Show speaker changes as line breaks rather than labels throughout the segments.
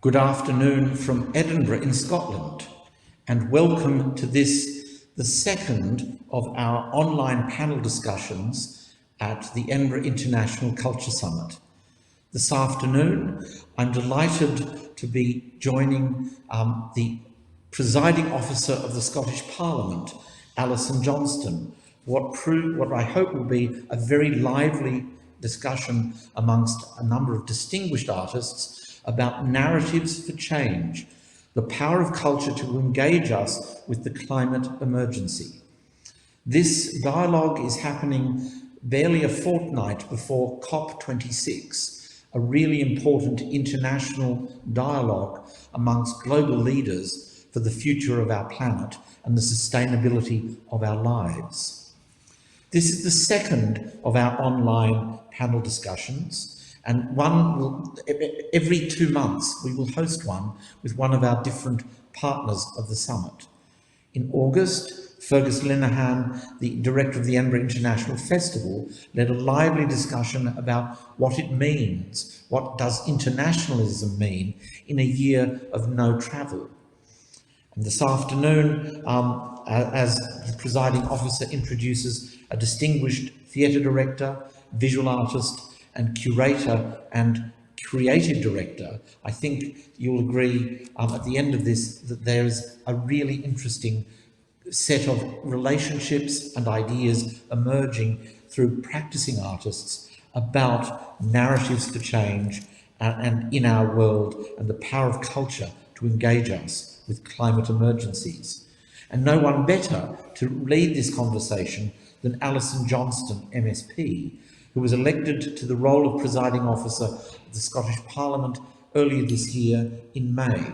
Good afternoon from Edinburgh in Scotland, and welcome to this, the second of our online panel discussions at the Edinburgh International Culture Summit. This afternoon, I'm delighted to be joining the Presiding Officer of the Scottish Parliament, Alison Johnstone, what I hope will be a very lively discussion amongst a number of distinguished artists about narratives for change, the power of culture to engage us with the climate emergency. This dialogue is happening barely a fortnight before COP26, a really important international dialogue amongst global leaders for the future of our planet and the sustainability of our lives. This is the second of our online panel discussions, and every 2 months we will host one with one of our different partners of the summit. In August, Fergus Linehan, the director of the Edinburgh International Festival, led a lively discussion about what it means, what does internationalism mean in a year of no travel. And this afternoon, as the presiding officer introduces a distinguished theatre director, visual artist, and curator and creative director, I think you'll agree at the end of this that there's a really interesting set of relationships and ideas emerging through practicing artists about narratives for change and in our world and the power of culture to engage us with climate emergencies. And no one better to lead this conversation than Alison Johnstone MSP, who was elected to the role of Presiding Officer of the Scottish Parliament earlier this year in May.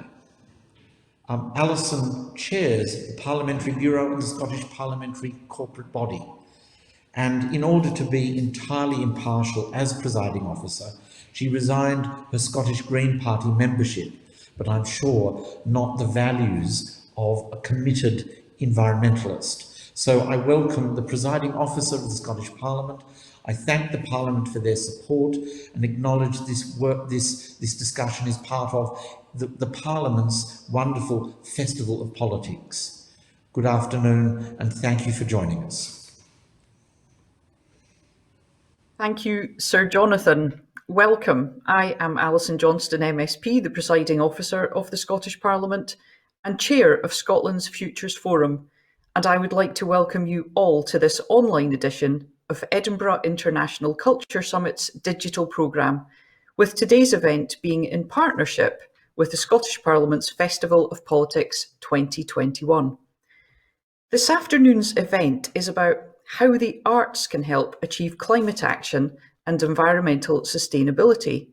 Alison chairs the Parliamentary Bureau of the Scottish Parliamentary Corporate Body. And in order to be entirely impartial as Presiding Officer, she resigned her Scottish Green Party membership, but I'm sure not the values of a committed environmentalist. So I welcome the Presiding Officer of the Scottish Parliament. I thank the Parliament for their support and acknowledge this discussion is part of the Parliament's wonderful Festival of Politics. Good afternoon, and thank you for joining us.
Thank you, Sir Jonathan. Welcome. I am Alison Johnstone MSP, the Presiding Officer of the Scottish Parliament and Chair of Scotland's Futures Forum, and I would like to welcome you all to this online edition of Edinburgh International Culture Summit's digital programme, with today's event being in partnership with the Scottish Parliament's Festival of Politics 2021. This afternoon's event is about how the arts can help achieve climate action and environmental sustainability.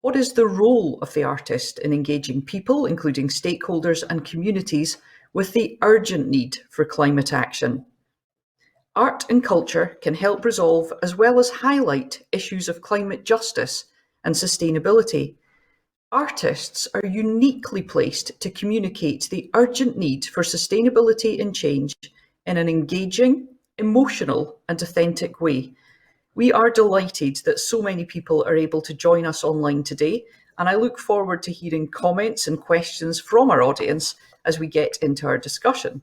What is the role of the artist in engaging people, including stakeholders and communities, with the urgent need for climate action? Art and culture can help resolve as well as highlight issues of climate justice and sustainability. Artists are uniquely placed to communicate the urgent need for sustainability and change in an engaging, emotional, and authentic way. We are delighted that so many people are able to join us online today, and I look forward to hearing comments and questions from our audience as we get into our discussion.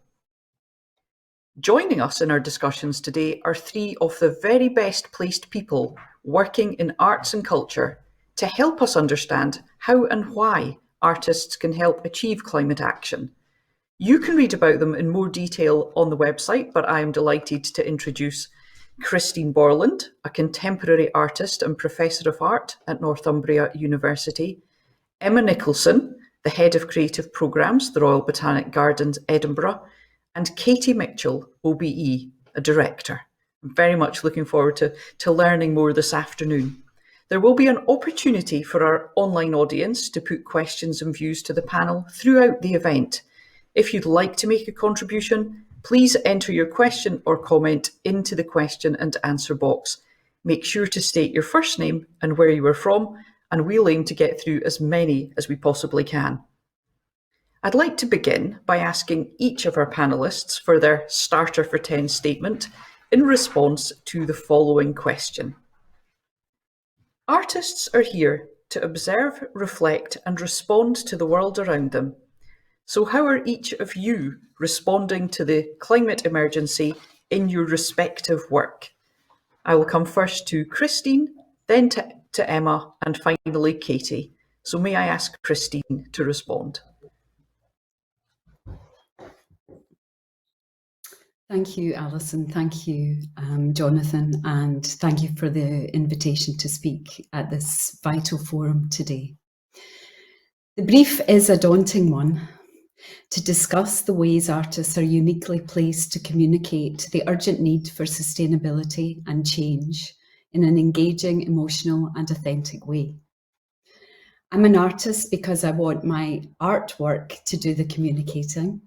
Joining us in our discussions today are three of the very best placed people working in arts and culture to help us understand how and why artists can help achieve climate action. You can read about them in more detail on the website, but I am delighted to introduce Christine Borland, a contemporary artist and Professor of Art at Northumbria University, Emma Nicolson, the Head of Creative Programmes, the Royal Botanic Gardens, Edinburgh, and Katie Mitchell OBE, a Director. I'm very much looking forward to learning more this afternoon. There will be an opportunity for our online audience to put questions and views to the panel throughout the event. If you'd like to make a contribution, please enter your question or comment into the question and answer box. Make sure to state your first name and where you are from, and we'll aim to get through as many as we possibly can. I'd like to begin by asking each of our panellists for their Starter for 10 statement in response to the following question. Artists are here to observe, reflect, and respond to the world around them. So how are each of you responding to the climate emergency in your respective work? I will come first to Christine, then to Emma, and finally Katie. So may I ask Christine to respond?
Thank you, Alison. Thank you, Jonathan, and thank you for the invitation to speak at this vital forum today. The brief is a daunting one: to discuss the ways artists are uniquely placed to communicate the urgent need for sustainability and change in an engaging, emotional, and authentic way. I'm an artist because I want my artwork to do the communicating.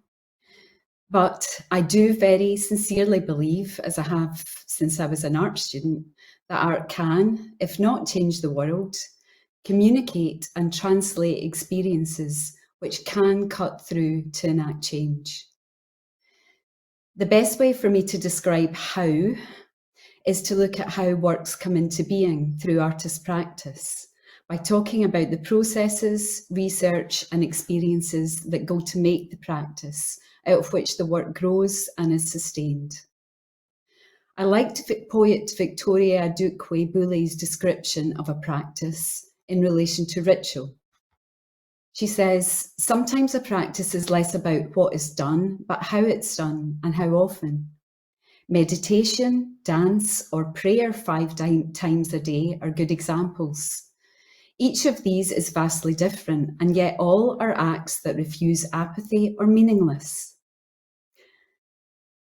But I do very sincerely believe, as I have since I was an art student, that art can, if not change the world, communicate and translate experiences which can cut through to enact change. The best way for me to describe how is to look at how works come into being through artist practice, by talking about the processes, research, and experiences that go to make the practice out of which the work grows and is sustained. I liked poet Victoria Adichie's description of a practice in relation to ritual. She says, sometimes a practice is less about what is done, but how it's done and how often. Meditation, dance, or prayer 5 times a day are good examples. Each of these is vastly different, and yet all are acts that refuse apathy or meaningless.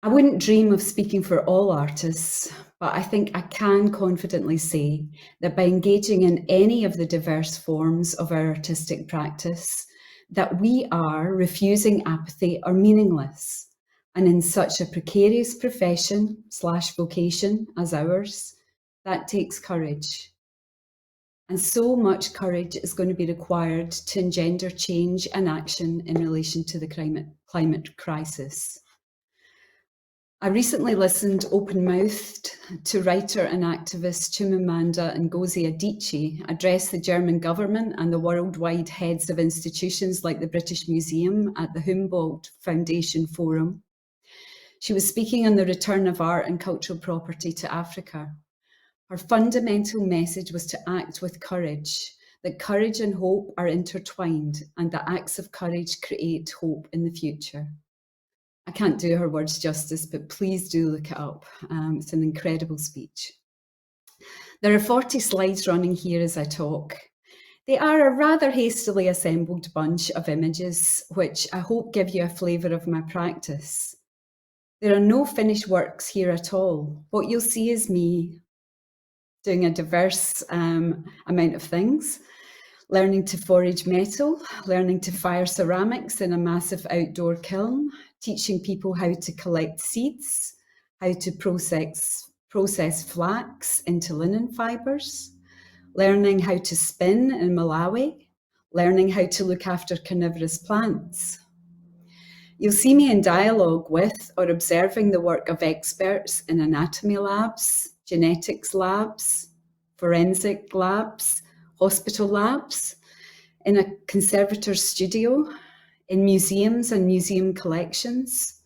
I wouldn't dream of speaking for all artists, but I think I can confidently say that by engaging in any of the diverse forms of our artistic practice, that we are refusing apathy or meaningless. And in such a precarious profession/vocation as ours, that takes courage. And so much courage is going to be required to engender change and action in relation to the climate crisis. I recently listened open-mouthed to writer and activist Chimamanda Ngozi Adichie address the German government and the worldwide heads of institutions like the British Museum at the Humboldt Foundation Forum. She was speaking on the return of art and cultural property to Africa. Her fundamental message was to act with courage, that courage and hope are intertwined, and that acts of courage create hope in the future. I can't do her words justice, but please do look it up. It's an incredible speech. There are 40 slides running here as I talk. They are a rather hastily assembled bunch of images, which I hope give you a flavour of my practice. There are no finished works here at all. What you'll see is me doing a diverse amount of things, learning to forage metal, learning to fire ceramics in a massive outdoor kiln, teaching people how to collect seeds, how to process flax into linen fibres, learning how to spin in Malawi, learning how to look after carnivorous plants. You'll see me in dialogue with or observing the work of experts in anatomy labs, genetics labs, forensic labs, hospital labs, in a conservator's studio, in museums and museum collections,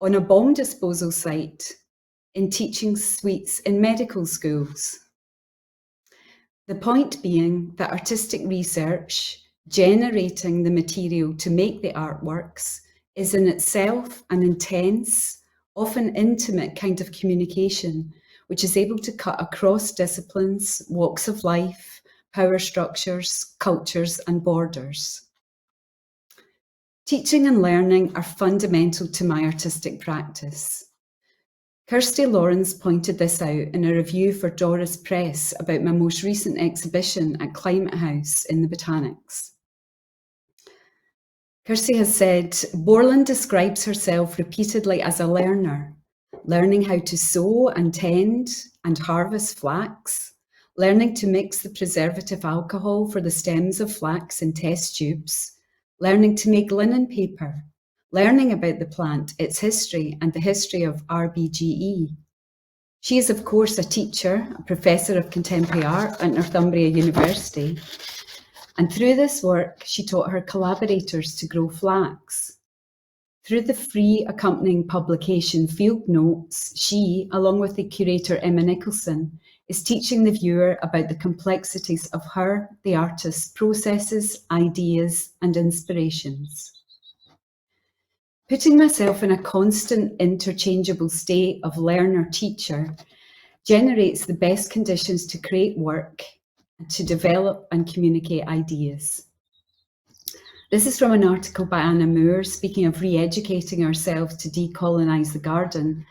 on a bomb disposal site, in teaching suites in medical schools. The point being that artistic research, generating the material to make the artworks, is in itself an intense, often intimate kind of communication, which is able to cut across disciplines, walks of life, power structures, cultures, and borders. Teaching and learning are fundamental to my artistic practice. Kirsty Lawrence pointed this out in a review for Doris Press about my most recent exhibition at Climate House in the Botanics. Kirsty has said, Borland describes herself repeatedly as a learner, learning how to sow and tend and harvest flax, learning to mix the preservative alcohol for the stems of flax in test tubes, learning to make linen paper, learning about the plant, its history, and the history of RBGE. She is, of course, a teacher, a professor of contemporary art at Northumbria University. And through this work, she taught her collaborators to grow flax. Through the free accompanying publication Field Notes, she, along with the curator Emma Nicolson, is teaching the viewer about the complexities of her, the artist's, processes, ideas, and inspirations. Putting myself in a constant interchangeable state of learner-teacher generates the best conditions to create work, to develop and communicate ideas. This is from an article by Anna Moore, speaking of re-educating ourselves to decolonise the garden,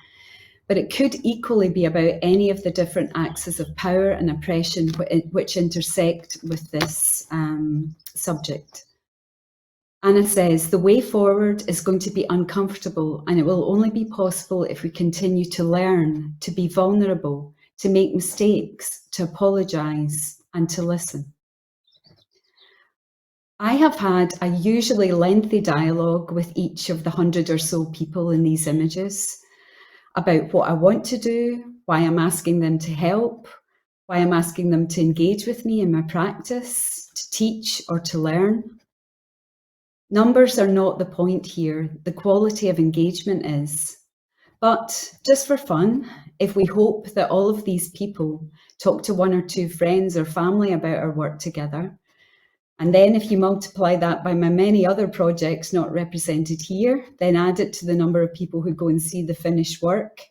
but it could equally be about any of the different axes of power and oppression which intersect with this subject. Anna says, the way forward is going to be uncomfortable, and it will only be possible if we continue to learn, to be vulnerable, to make mistakes, to apologise, and to listen. I have had a usually lengthy dialogue with each of the 100 or so people in these images about what I want to do, why I'm asking them to help, why I'm asking them to engage with me in my practice, to teach or to learn. Numbers are not the point here, the quality of engagement is. But just for fun, if we hope that all of these people talk to one or two friends or family about our work together, and then if you multiply that by my many other projects not represented here, then add it to the number of people who go and see the finished work.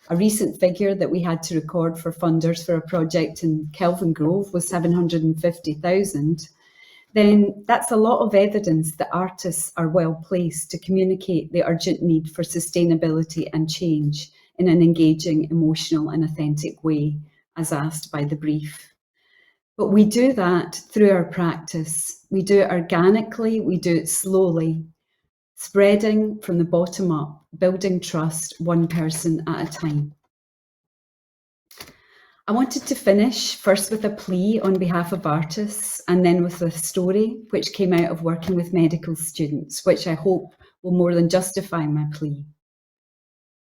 A recent figure that we had to record for funders for a project in Kelvin Grove was 750,000. Then that's a lot of evidence that artists are well placed to communicate the urgent need for sustainability and change in an engaging, emotional and authentic way, as asked by the brief. But we do that through our practice. We do it organically, we do it slowly, spreading from the bottom up, building trust one person at a time. I wanted to finish first with a plea on behalf of artists and then with a story which came out of working with medical students, which I hope will more than justify my plea.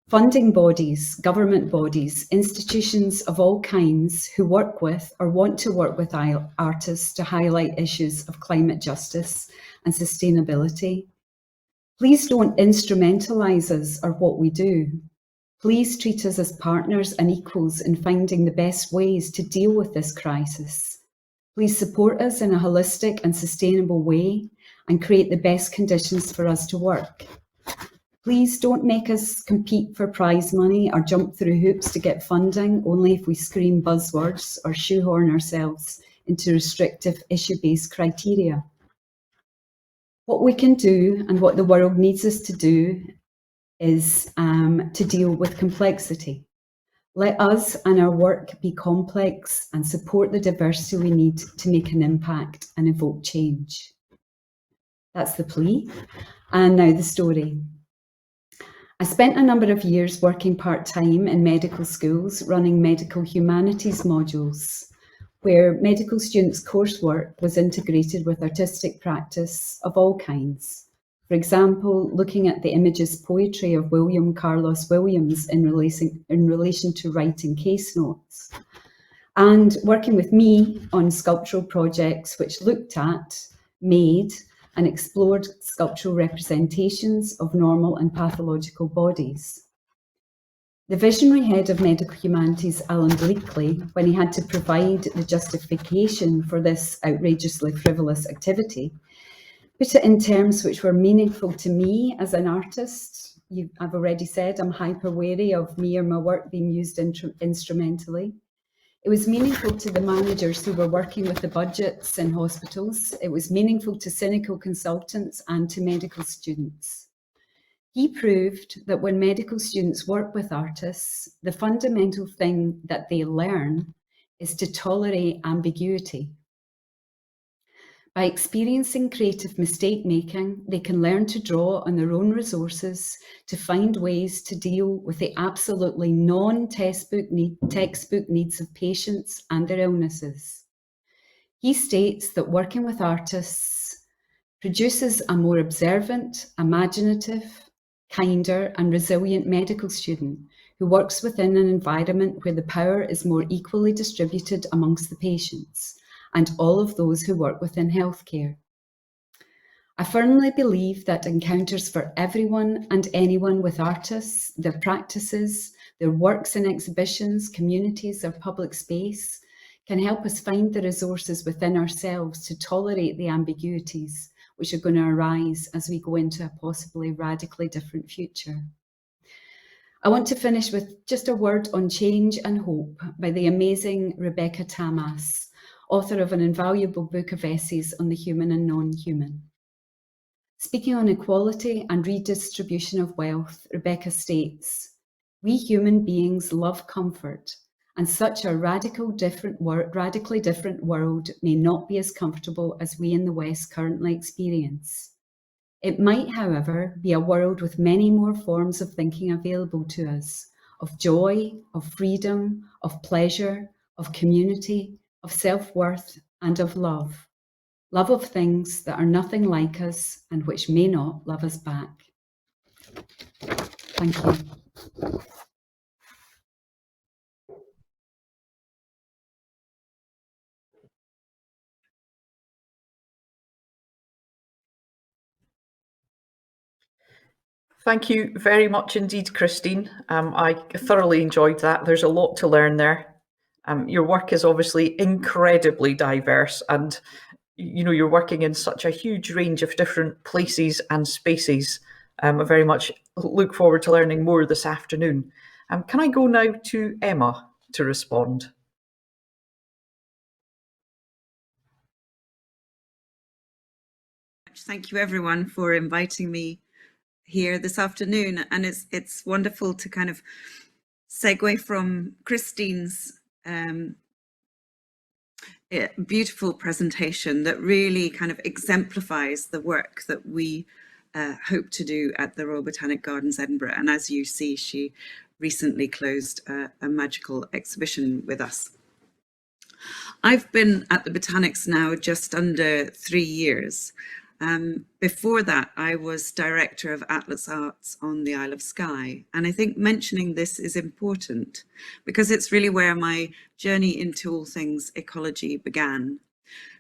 Funding bodies, government bodies, institutions of all kinds who work with or want to work with artists to highlight issues of climate justice and sustainability. Please don't instrumentalise us or what we do. Please treat us as partners and equals in finding the best ways to deal with this crisis. Please support us in a holistic and sustainable way and create the best conditions for us to work. Please don't make us compete for prize money or jump through hoops to get funding only if we scream buzzwords or shoehorn ourselves into restrictive issue-based criteria. What we can do and what the world needs us to do is to deal with complexity. Let us and our work be complex and support the diversity we need to make an impact and evoke change. That's the plea. And now the story. I spent a number of years working part-time in medical schools running medical humanities modules, where medical students' coursework was integrated with artistic practice of all kinds. For example, looking at the images poetry of William Carlos Williams in relation to writing case notes, and working with me on sculptural projects which looked at, made, and explored sculptural representations of normal and pathological bodies. The visionary head of medical humanities, Alan Bleakley, when he had to provide the justification for this outrageously frivolous activity, put it in terms which were meaningful to me as an artist. I've already said I'm hyper wary of me or my work being used instrumentally. It was meaningful to the managers who were working with the budgets in hospitals. It was meaningful to cynical consultants and to medical students. He proved that when medical students work with artists, the fundamental thing that they learn is to tolerate ambiguity. By experiencing creative mistake-making, they can learn to draw on their own resources to find ways to deal with the absolutely non-textbook needs of patients and their illnesses. He states that working with artists produces a more observant, imaginative, kinder and resilient medical student who works within an environment where the power is more equally distributed amongst the patients, and all of those who work within healthcare. I firmly believe that encounters for everyone and anyone with artists, their practices, their works and exhibitions, communities, or public space can help us find the resources within ourselves to tolerate the ambiguities which are going to arise as we go into a possibly radically different future. I want to finish with just a word on change and hope by the amazing Rebecca Tamas, author of an invaluable book of essays on the human and non-human. Speaking on equality and redistribution of wealth, Rebecca states, "We human beings love comfort, and such a radically different world may not be as comfortable as we in the West currently experience. It might, however, be a world with many more forms of thinking available to us, of joy, of freedom, of pleasure, of community, of self-worth, and of love. Love of things that are nothing like us and which may not love us back." Thank you.
Thank you very much indeed, Christine. I thoroughly enjoyed that. There's a lot to learn there. Your work is obviously incredibly diverse, and you're working in such a huge range of different places and spaces. I very much look forward to learning more this afternoon. Can I go now to Emma to respond?
Thank you everyone for inviting me here this afternoon, and it's wonderful to kind of segue from Christine's beautiful presentation that really kind of exemplifies the work that we hope to do at the Royal Botanic Gardens, Edinburgh. And as you see, she recently closed a magical exhibition with us. I've been at the Botanics now just under 3 years. Before that, I was Director of Atlas Arts on the Isle of Skye. And I think mentioning this is important because it's really where my journey into all things ecology began.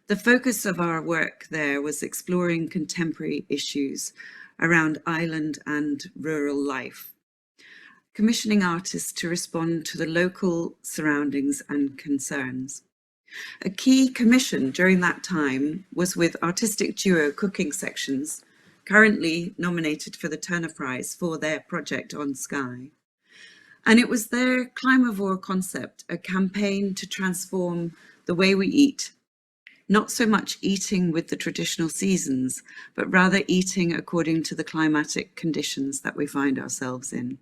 The focus of our work there was exploring contemporary issues around island and rural life, commissioning artists to respond to the local surroundings and concerns. A key commission during that time was with artistic duo Cooking Sections, currently nominated for the Turner Prize for their project on Skye. And it was their Climavore concept, a campaign to transform the way we eat, not so much eating with the traditional seasons, but rather eating according to the climatic conditions that we find ourselves in.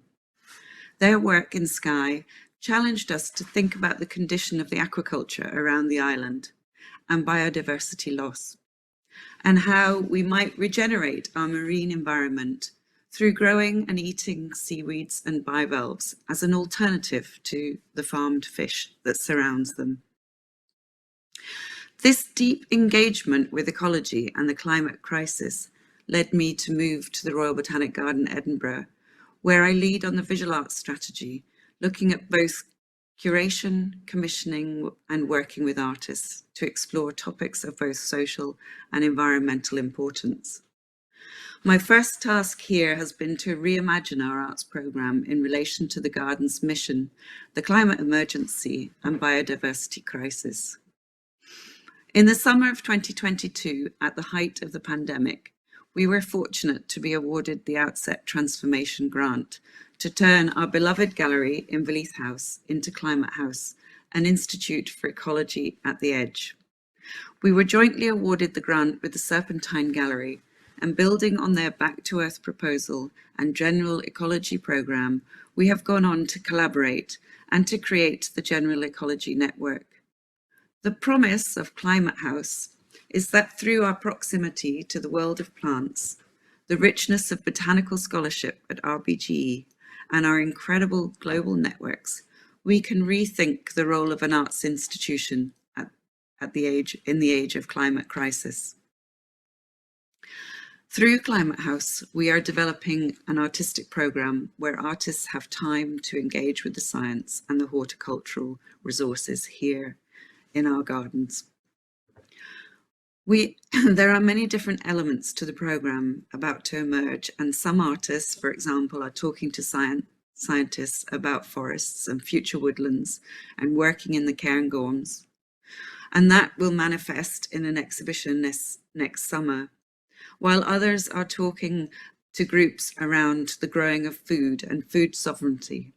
Their work in Skye challenged us to think about the condition of the aquaculture around the island and biodiversity loss, and how we might regenerate our marine environment through growing and eating seaweeds and bivalves as an alternative to the farmed fish that surrounds them. This deep engagement with ecology and the climate crisis led me to move to the Royal Botanic Garden, Edinburgh, where I lead on the visual arts strategy, looking at both curation, commissioning, and working with artists to explore topics of both social and environmental importance. My first task here has been to reimagine our arts programme in relation to the Garden's mission, the climate emergency and biodiversity crisis. In the summer of 2022, at the height of the pandemic, we were fortunate to be awarded the Outset Transformation Grant to turn our beloved gallery in Inverleith House into Climate House, an institute for ecology at the Edge. We were jointly awarded the grant with the Serpentine Gallery, and building on their Back to Earth proposal and general ecology programme, we have gone on to collaborate and to create the General Ecology Network. The promise of Climate House is that through our proximity to the world of plants, the richness of botanical scholarship at RBGE, and our incredible global networks, we can rethink the role of an arts institution in the age of climate crisis. Through Climate House, we are developing an artistic programme where artists have time to engage with the science and the horticultural resources here in our gardens. There are many different elements to the programme about to emerge, and some artists, for example, are talking to scientists about forests and future woodlands and working in the cairngorms. And that will manifest in an exhibition next summer, while others are talking to groups around the growing of food and food sovereignty.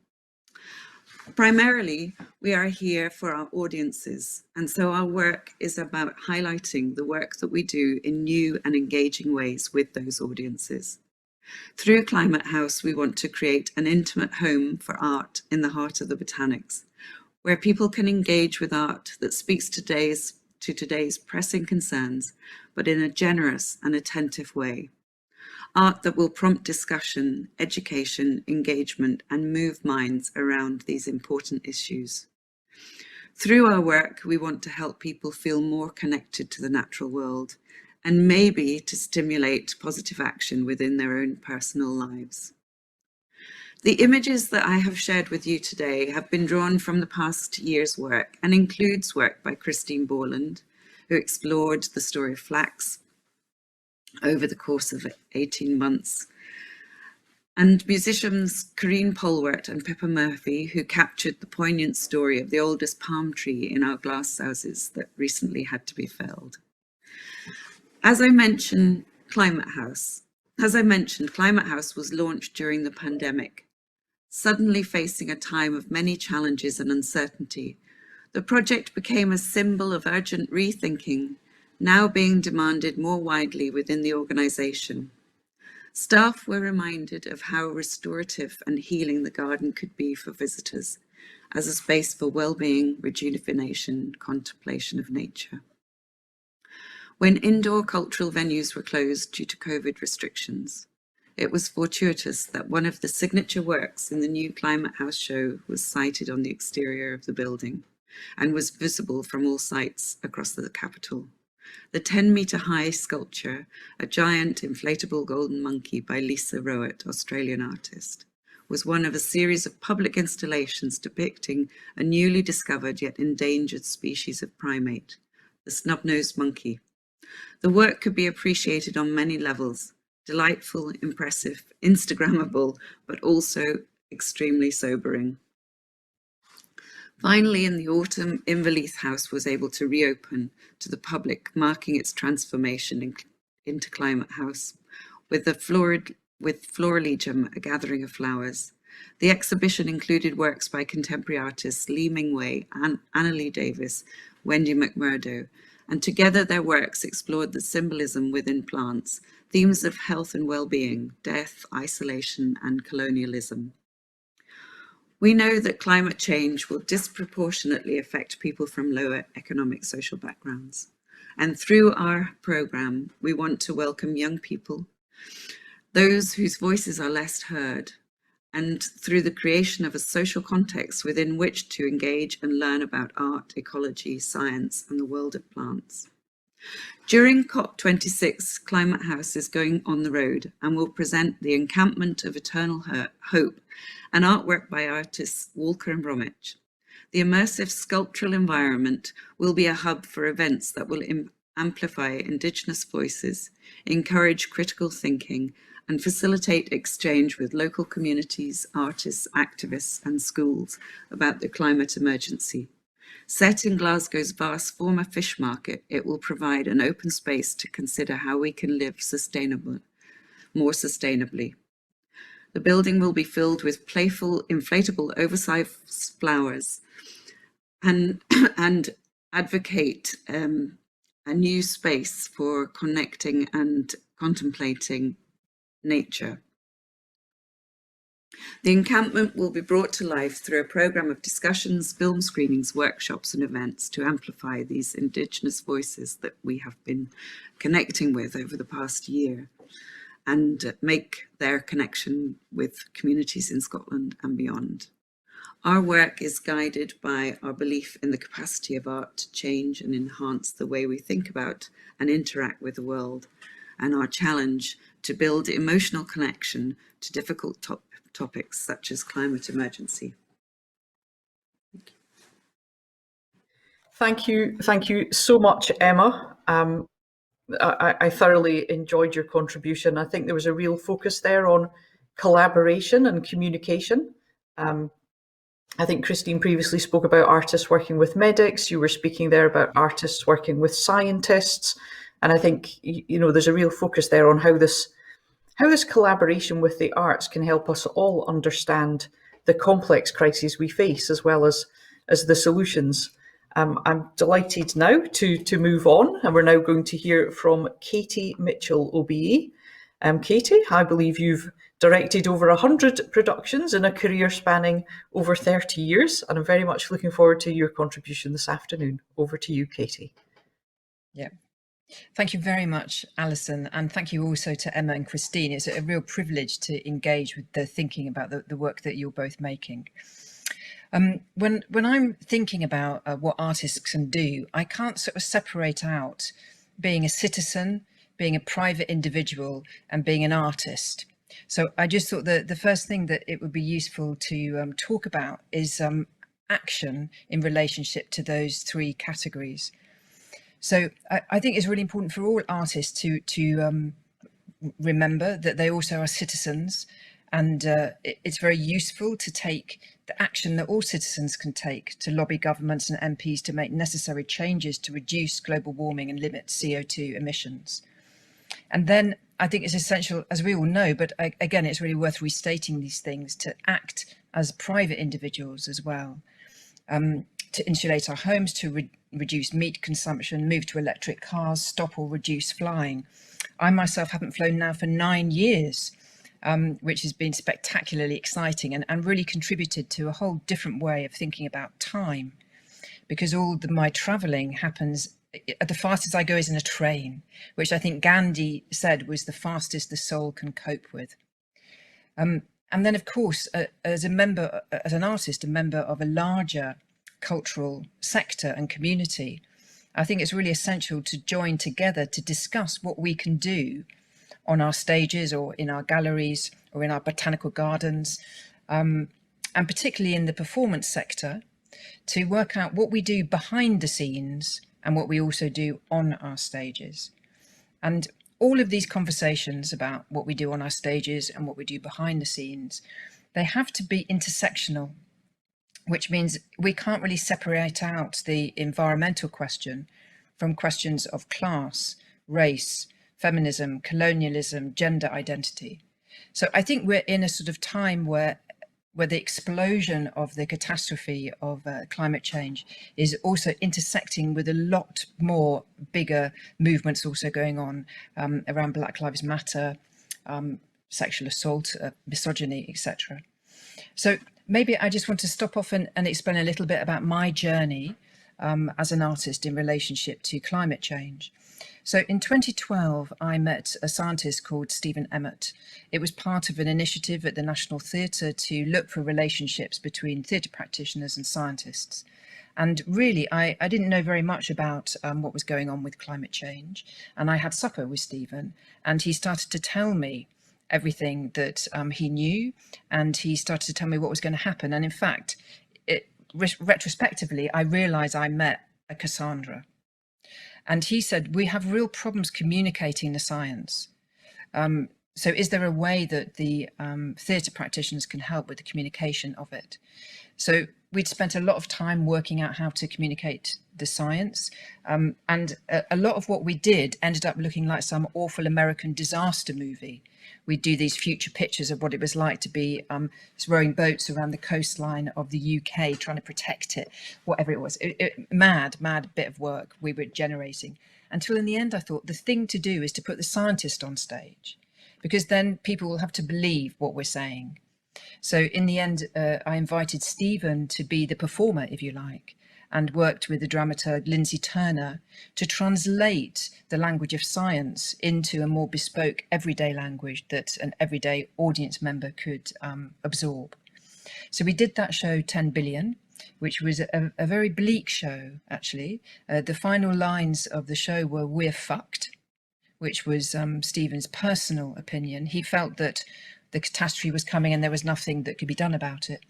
Primarily, we are here for our audiences, and so our work is about highlighting the work that we do in new and engaging ways with those audiences. Through Climate House, we want to create an intimate home for art in the heart of the Botanics, where people can engage with art that speaks to today's pressing concerns, but in a generous and attentive way. Art that will prompt discussion, education, engagement, and move minds around these important issues. Through our work, we want to help people feel more connected to the natural world, and maybe to stimulate positive action within their own personal lives. The images that I have shared with you today have been drawn from the past year's work and includes work by Christine Borland, who explored the story of flax over the course of 18 months, and musicians Corinne Polwart and Pippa Murphy, who captured the poignant story of the oldest palm tree in our glasshouses that recently had to be felled. As I mentioned, Climate House was launched during the pandemic. Suddenly facing a time of many challenges and uncertainty, the project became a symbol of urgent rethinking, now being demanded more widely within the organisation. Staff were reminded of how restorative and healing the garden could be for visitors, as a space for well-being, rejuvenation, contemplation of nature. When indoor cultural venues were closed due to COVID restrictions, it was fortuitous that one of the signature works in the new Climate House show was sited on the exterior of the building and was visible from all sites across the capital. The 10-metre-high sculpture, a giant inflatable golden monkey by Lisa Rowett, Australian artist, was one of a series of public installations depicting a newly discovered yet endangered species of primate, the snub-nosed monkey. The work could be appreciated on many levels: delightful, impressive, Instagrammable, but also extremely sobering. Finally, in the autumn, Inverleith House was able to reopen to the public, marking its transformation into Climate House, with Florilegium, a gathering of flowers. The exhibition included works by contemporary artists Lee Ming-wei, Annalee Davis, Wendy McMurdo, and together their works explored the symbolism within plants, themes of health and well-being, death, isolation, and colonialism. We know that climate change will disproportionately affect people from lower economic social backgrounds. And through our programme, we want to welcome young people, those whose voices are less heard, and through the creation of a social context within which to engage and learn about art, ecology, science, and the world of plants. During COP26, Climate House is going on the road and will present The Encampment of Eternal Hope, an artwork by artists Walker and Bromwich. The immersive sculptural environment will be a hub for events that will amplify Indigenous voices, encourage critical thinking, and facilitate exchange with local communities, artists, activists, and schools about the climate emergency. Set in Glasgow's vast former fish market, it will provide an open space to consider how we can live more sustainably. The building will be filled with playful, inflatable, oversized flowers and advocate a new space for connecting and contemplating nature. The encampment will be brought to life through a programme of discussions, film screenings, workshops and events to amplify these Indigenous voices that we have been connecting with over the past year and make their connection with communities in Scotland and beyond. Our work is guided by our belief in the capacity of art to change and enhance the way we think about and interact with the world, and our challenge to build emotional connection to difficult topics such as climate emergency.
Thank you so much, Emma. I thoroughly enjoyed your contribution. I think there was a real focus there on collaboration and communication. I think Christine previously spoke about artists working with medics. You were speaking there about artists working with scientists. And I think, there's a real focus there on how this collaboration with the arts can help us all understand the complex crises we face, as well as the solutions. I'm delighted now to move on, and we're now going to hear from Katie Mitchell OBE. Katie, I believe you've directed over 100 productions in a career spanning over 30 years, and I'm very much looking forward to your contribution this afternoon. Over to you, Katie.
Yeah. Thank you very much, Alison, and thank you also to Emma and Christine. It's a real privilege to engage with the thinking about the work that you're both making. When I'm thinking about what artists can do, I can't sort of separate out being a citizen, being a private individual, and being an artist. So I just thought that the first thing that it would be useful to talk about is action in relationship to those three categories. So I think it's really important for all artists to remember that they also are citizens, and it's very useful to take the action that all citizens can take to lobby governments and MPs to make necessary changes to reduce global warming and limit CO2 emissions. And then I think it's essential, as we all know, but again, it's really worth restating these things, to act as private individuals as well, to insulate our homes, to reduce meat consumption, move to electric cars, stop or reduce flying. I myself haven't flown now for 9 years, which has been spectacularly exciting and really contributed to a whole different way of thinking about time, because all my travelling happens at the fastest I go is in a train, which I think Gandhi said was the fastest the soul can cope with. And then, of course, as an artist, a member of a larger cultural sector and community, I think it's really essential to join together to discuss what we can do on our stages or in our galleries or in our botanical gardens, and particularly in the performance sector, to work out what we do behind the scenes and what we also do on our stages. And all of these conversations about what we do on our stages and what we do behind the scenes, they have to be intersectional, which means we can't really separate out the environmental question from questions of class, race, feminism, colonialism, gender identity. So I think we're in a sort of time where the explosion of the catastrophe of climate change is also intersecting with a lot more bigger movements also going on around Black Lives Matter, sexual assault, misogyny, etc. So maybe I just want to stop off and explain a little bit about my journey as an artist in relationship to climate change. So in 2012, I met a scientist called Stephen Emmett. It was part of an initiative at the National Theatre to look for relationships between theatre practitioners and scientists. And really, I didn't know very much about what was going on with climate change. And I had supper with Stephen, and he started to tell me everything that he knew, and he started to tell me what was going to happen. And in fact, retrospectively, I realised I met a Cassandra. And he said, we have real problems communicating the science. So is there a way that the theatre practitioners can help with the communication of it? So we'd spent a lot of time working out how to communicate the science. And a lot of what we did ended up looking like some awful American disaster movie. We'd do these future pictures of what it was like to be rowing boats around the coastline of the UK, trying to protect it, whatever it was. Mad bit of work we were generating. Until in the end, I thought the thing to do is to put the scientist on stage, because then people will have to believe what we're saying. So in the end, I invited Stephen to be the performer, if you like, and worked with the dramaturg Lindsay Turner to translate the language of science into a more bespoke everyday language that an everyday audience member could absorb. So we did that show 10 Billion, which was a very bleak show, actually. The final lines of the show were, "We're fucked," which was Stephen's personal opinion. He felt that the catastrophe was coming and there was nothing that could be done about it.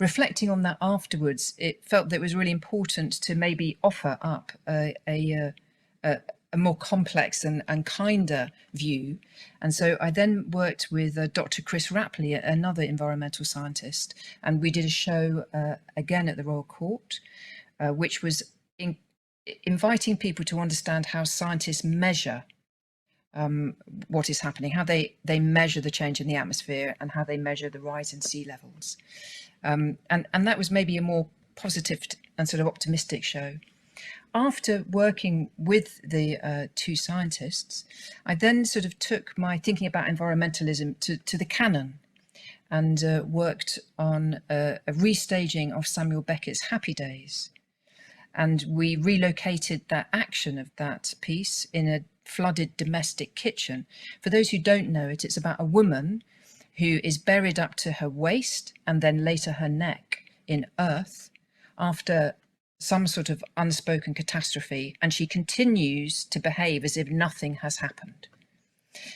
Reflecting on that afterwards, it felt that it was really important to maybe offer up a more complex and kinder view. And so I then worked with Dr. Chris Rapley, another environmental scientist, and we did a show again at the Royal Court, which was inviting people to understand how scientists measure what is happening, how they measure the change in the atmosphere and how they measure the rise in sea levels. And that was maybe a more positive and sort of optimistic show. After working with the two scientists, I then sort of took my thinking about environmentalism to the canon and worked on a restaging of Samuel Beckett's Happy Days. And we relocated that action of that piece in a flooded domestic kitchen. For those who don't know it, it's about a woman who is buried up to her waist and then later her neck in earth after some sort of unspoken catastrophe, and she continues to behave as if nothing has happened.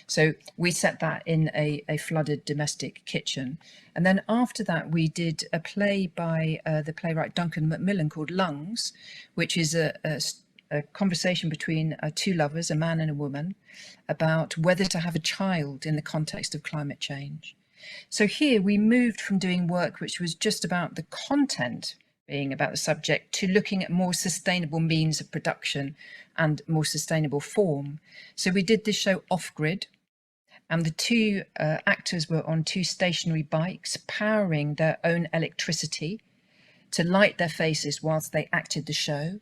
So we set that in a flooded domestic kitchen. And then after that, we did a play by the playwright Duncan Macmillan called Lungs, which is a conversation between two lovers, a man and a woman, about whether to have a child in the context of climate change. So here we moved from doing work which was just about the content being about the subject to looking at more sustainable means of production and more sustainable form. So we did this show off-grid, and the two actors were on two stationary bikes powering their own electricity to light their faces whilst they acted the show.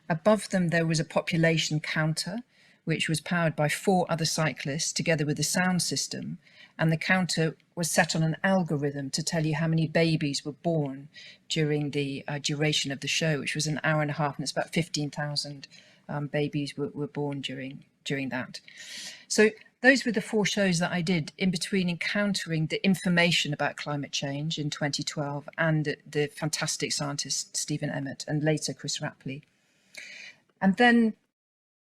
Above them there was a population counter which was powered by 4 other cyclists together with a sound system, and the counter was set on an algorithm to tell you how many babies were born during the duration of the show, which was an hour and a half, and it's about 15,000 babies were born during that. So those were the 4 shows that I did in between encountering the information about climate change in 2012 and the fantastic scientist Stephen Emmett and later Chris Rapley. And then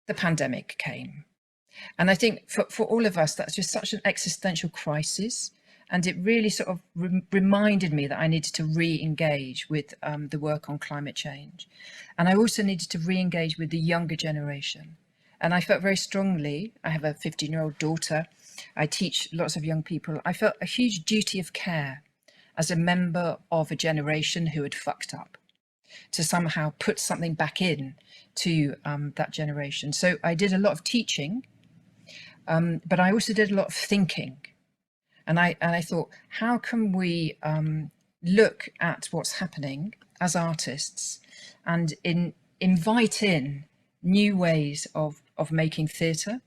the pandemic came. And I think for all of us, that's just such an existential crisis. And it really sort of reminded me that I needed to re-engage with the work on climate change. And I also needed to re-engage with the younger generation. And I felt very strongly, I have a 15-year-old daughter, I teach lots of young people, I felt a huge duty of care as a member of a generation who had fucked up, to somehow put something back in to that generation. So I did a lot of teaching, but I also did a lot of thinking. And I thought, how can we look at what's happening as artists and invite in new ways of making theatre?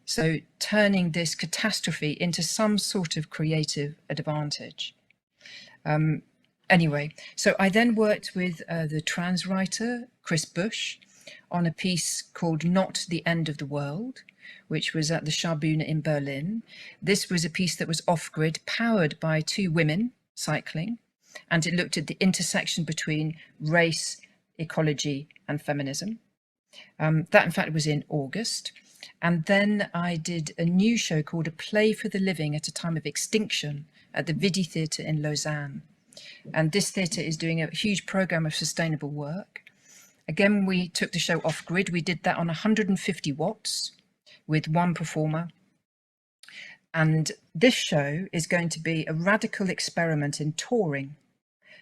So turning this catastrophe into some sort of creative advantage. Anyway, so I then worked with the trans writer, Chris Bush, on a piece called Not the End of the World, which was at the Schaubühne in Berlin. This was a piece that was off-grid, powered by 2 women cycling, and it looked at the intersection between race, ecology, and feminism. That, in fact, was in August. And then I did a new show called A Play for the Living at a Time of Extinction at the Vidi Theatre in Lausanne. And this theatre is doing a huge programme of sustainable work. Again, we took the show off-grid. We did that on 150 watts with 1 performer. And this show is going to be a radical experiment in touring.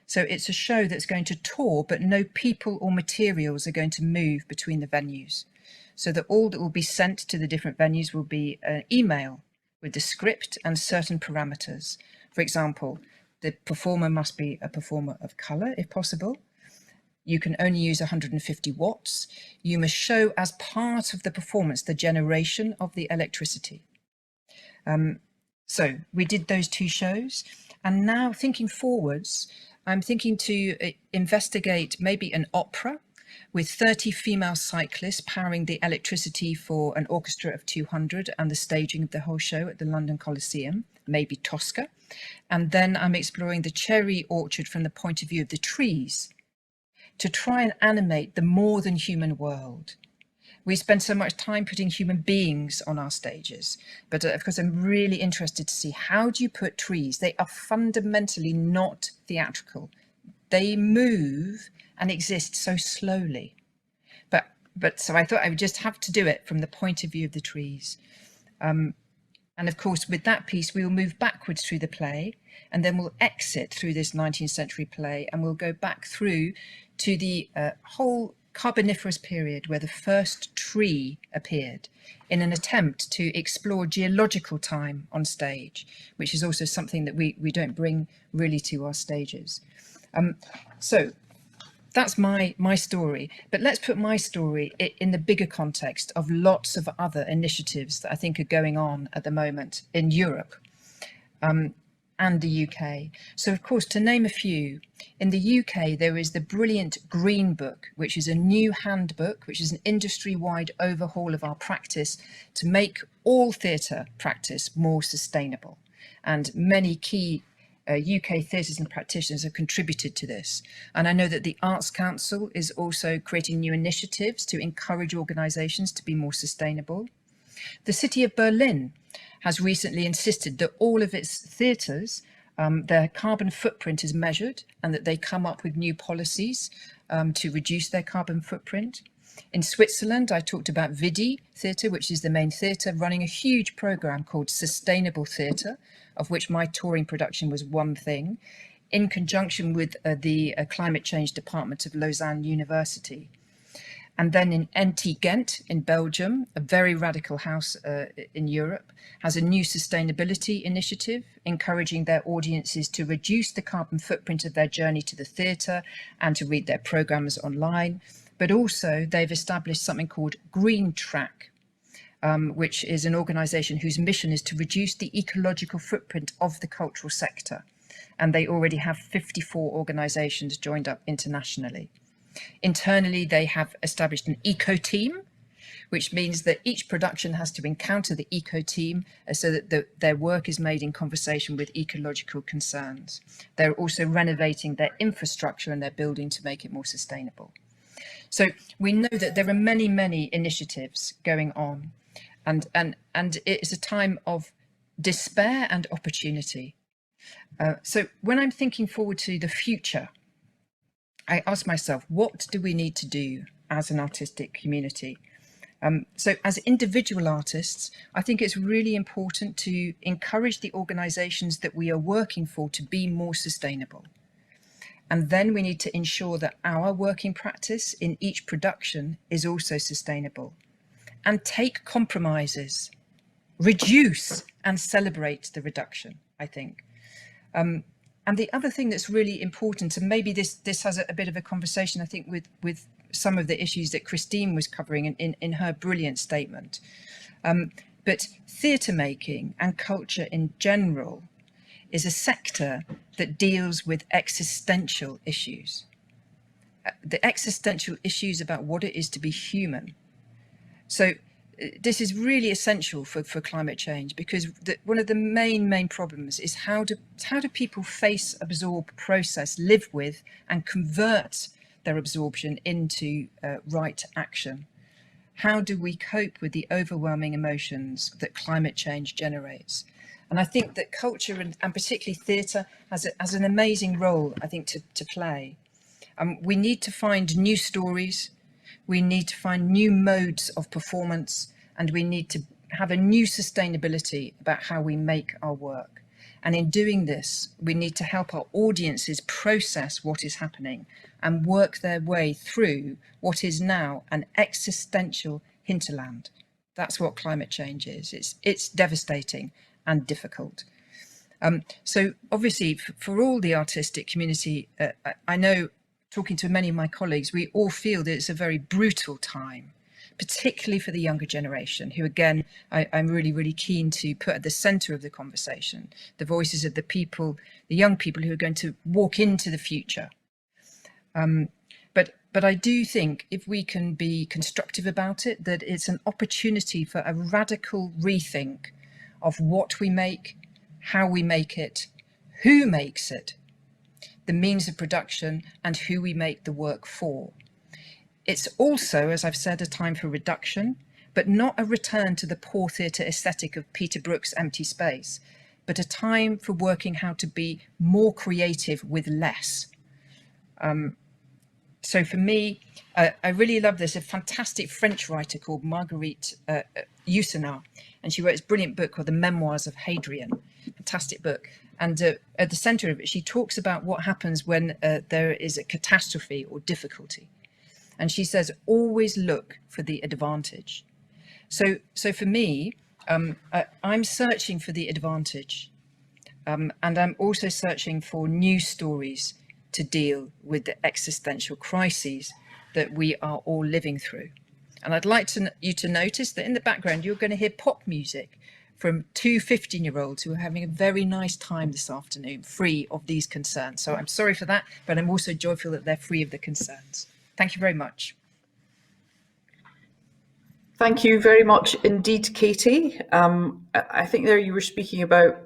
So it's a show that's going to tour, but no people or materials are going to move between the venues. So that all that will be sent to the different venues will be an email with the script and certain parameters. For example, the performer must be a performer of colour, if possible. You can only use 150 watts. You must show as part of the performance the generation of the electricity. So we did those 2 shows. And now thinking forwards, I'm thinking to investigate maybe an opera with 30 female cyclists powering the electricity for an orchestra of 200 and the staging of the whole show at the London Coliseum, maybe Tosca. And then I'm exploring the cherry orchard from the point of view of the trees, to try and animate the more than human world, We spend so much time putting human beings on our stages, but of course I'm really interested to see, how do you put trees? They are fundamentally not theatrical. They move and exist so slowly. But so I thought I would just have to do it from the point of view of the trees. And of course, with that piece, we will move backwards through the play, and then we'll exit through this 19th century play, and we'll go back through to the whole Carboniferous period where the first tree appeared, in an attempt to explore geological time on stage, which is also something that we don't bring really to our stages. So that's my story, but let's put my story in the bigger context of lots of other initiatives that I think are going on at the moment in Europe and the UK. So of course, to name a few, in the UK there is the brilliant Green Book, which is a new handbook, which is an industry-wide overhaul of our practice to make all theatre practice more sustainable. And many key UK theatres and practitioners have contributed to this. And I know that the Arts Council is also creating new initiatives to encourage organisations to be more sustainable. The city of Berlin has recently insisted that all of its theatres, their carbon footprint is measured, and that they come up with new policies to reduce their carbon footprint. In Switzerland, I talked about Vidi Theatre, which is the main theatre, running a huge programme called Sustainable Theatre, of which my touring production was one thing, in conjunction with the Climate Change Department of Lausanne University. And then in NT Ghent in Belgium, a very radical house in Europe, has a new sustainability initiative, encouraging their audiences to reduce the carbon footprint of their journey to the theatre and to read their programmes online. But also they've established something called Green Track, which is an organisation whose mission is to reduce the ecological footprint of the cultural sector. And they already have 54 organisations joined up internationally. Internally, they have established an eco team, which means that each production has to encounter the eco team so that their work is made in conversation with ecological concerns. They're also renovating their infrastructure and their building to make it more sustainable. So we know that there are many, many initiatives going on, and it is a time of despair and opportunity. So when I'm thinking forward to the future, I ask myself, what do we need to do as an artistic community? So as individual artists, I think it's really important to encourage the organisations that we are working for to be more sustainable. And then we need to ensure that our working practice in each production is also sustainable. And take compromises, reduce and celebrate the reduction, I think. And the other thing that's really important, and maybe this has a bit of a conversation, I think, with some of the issues that Christine was covering in her brilliant statement. But theatre making and culture in general is a sector that deals with existential issues. The existential issues about what it is to be human. So this is really essential for climate change, because one of the main problems is how do people face, absorb, process, live with and convert their absorption into right action? How do we cope with the overwhelming emotions that climate change generates? And I think that culture and particularly theatre has an amazing role, I think, to play. We need to find new stories. We need to find new modes of performance, and we need to have a new sustainability about how we make our work. And in doing this, we need to help our audiences process what is happening and work their way through what is now an existential hinterland. That's what climate change is. It's devastating and difficult. So obviously for all the artistic community, I know, talking to many of my colleagues, we all feel that it's a very brutal time, particularly for the younger generation, who again, I'm really keen to put at the centre of the conversation, the voices of the people, the young people who are going to walk into the future. But I do think if we can be constructive about it, that it's an opportunity for a radical rethink of what we make, how we make it, who makes it, the means of production, and who we make the work for. It's also, as I've said, a time for reduction, but not a return to the poor theatre aesthetic of Peter Brook's Empty Space, but a time for working how to be more creative with less. So for me, I really love this, a fantastic French writer called Marguerite Yourcenar, and she wrote this brilliant book called The Memoirs of Hadrian, fantastic book. And at the centre of it, she talks about what happens when there is a catastrophe or difficulty. And she says, always look for the advantage. So for me, I'm searching for the advantage. And I'm also searching for new stories to deal with the existential crises that we are all living through. And I'd like you to notice that in the background, you're going to hear pop music from two 15-year-olds who are having a very nice time this afternoon, free of these concerns. So I'm sorry for that, but I'm also joyful that they're free of the concerns. Thank you very much.
Thank you very much indeed, Katie. I think there you were speaking about,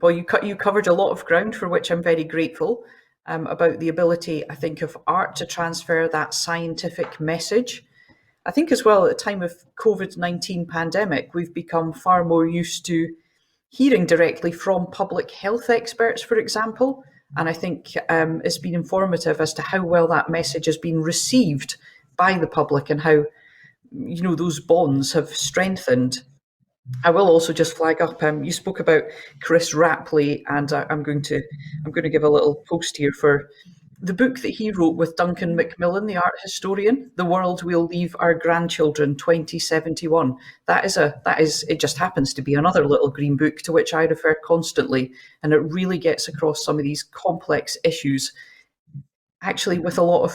well, you covered a lot of ground, for which I'm very grateful, about the ability, I think, of art to transfer that scientific message. I think as well, at the time of COVID-19 pandemic, we've become far more used to hearing directly from public health experts, for example. And I think it's been informative as to how well that message has been received by the public and how, you know, those bonds have strengthened. I will also just flag up, you spoke about Chris Rapley, and I'm going to give a little post here for the book that he wrote with Duncan Macmillan, the art historian, The World We'll Leave Our Grandchildren 2071. That is, it just happens to be another little green book to which I refer constantly, and it really gets across some of these complex issues, actually with a lot of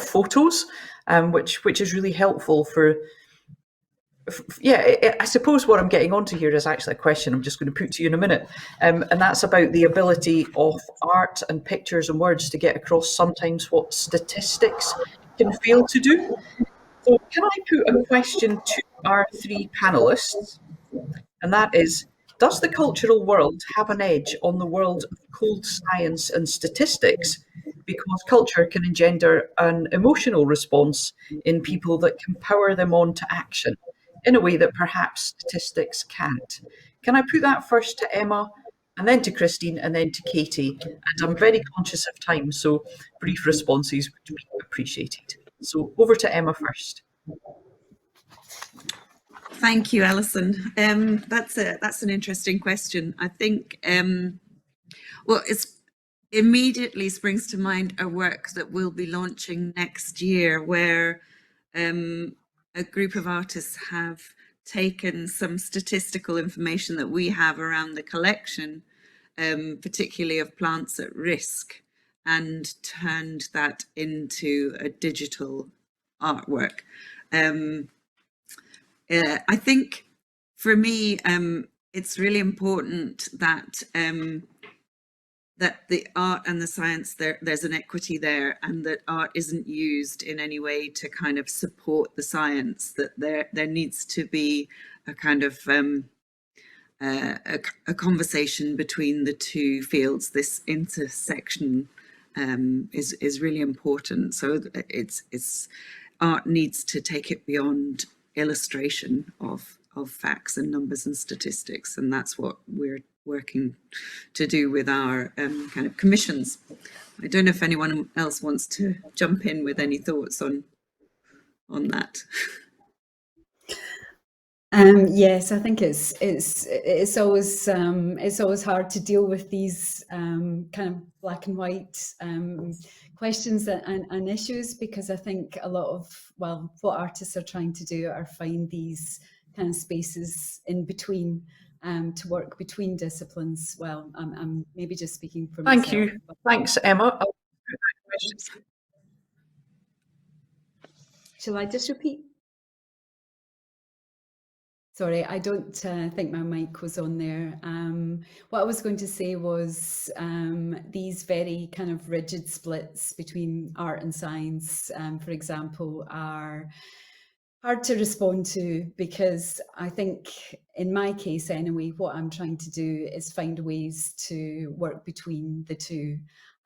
photos, which is really helpful for. Yeah, I suppose what I'm getting onto here is actually a question I'm just going to put to you in a minute. And that's about the ability of art and pictures and words to get across sometimes what statistics can fail to do. So can I put a question to our three panellists? And that is, does the cultural world have an edge on the world of cold science and statistics? Because culture can engender an emotional response in people that can power them on to action in a way that perhaps statistics can't. Can I put that first to Emma, and then to Christine, and then to Katie? And I'm very conscious of time, so brief responses would be appreciated. So over to Emma first.
Thank you, Alison. That's an interesting question. I think, well, it immediately springs to mind a work that we'll be launching next year, where a group of artists have taken some statistical information that we have around the collection, particularly of plants at risk, and turned that into a digital artwork. I think for me, it's really important that that the art and the science, there's an equity there, and that art isn't used in any way to kind of support the science, that there needs to be a kind of a conversation between the two fields. This intersection is really important. So it's art needs to take it beyond illustration of facts and numbers and statistics, and that's what we're working to do with our kind of commissions. I don't know if anyone else wants to jump in with any thoughts on that.
Yes, I think it's always hard to deal with these kind of black and white questions and issues, because I think a lot of, well, what artists are trying to do are find these kind of spaces in between, to work between disciplines. Well, I'm maybe just speaking for myself.
Thank you. Thanks, Emma.
Shall I just repeat? Sorry, I don't think my mic was on there. What I was going to say was these very kind of rigid splits between art and science, for example, are hard to respond to, because I think in my case anyway, what I'm trying to do is find ways to work between the two.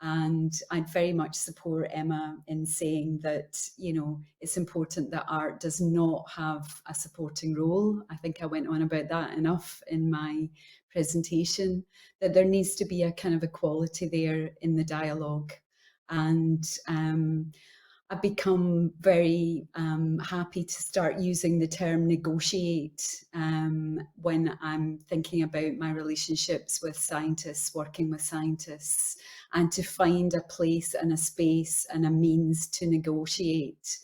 And I'd very much support Emma in saying that, you know, it's important that art does not have a supporting role. I think I went on about that enough in my presentation, that there needs to be a kind of equality there in the dialogue. And I've become very happy to start using the term negotiate when I'm thinking about my relationships with scientists, working with scientists, and to find a place and a space and a means to negotiate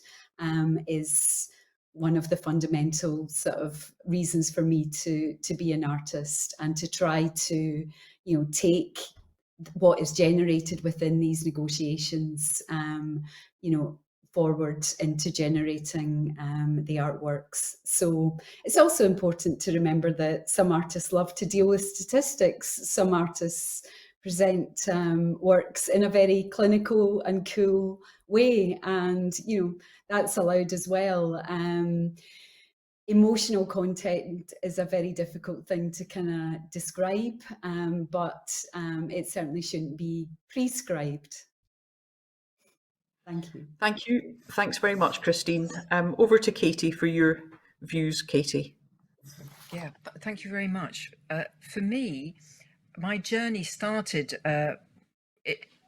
is one of the fundamental sort of reasons for me to be an artist, and to try to, you know, take what is generated within these negotiations, you know, forward into generating the artworks. So it's also important to remember that some artists love to deal with statistics. Some artists present works in a very clinical and cool way, and, you know, that's allowed as well. Emotional content is a very difficult thing to kind of describe, but it certainly shouldn't be prescribed. Thank you.
Thank you. Thanks very much, Christine. Over to Katie for your views, Katie.
Yeah, thank you very much. For me, my journey started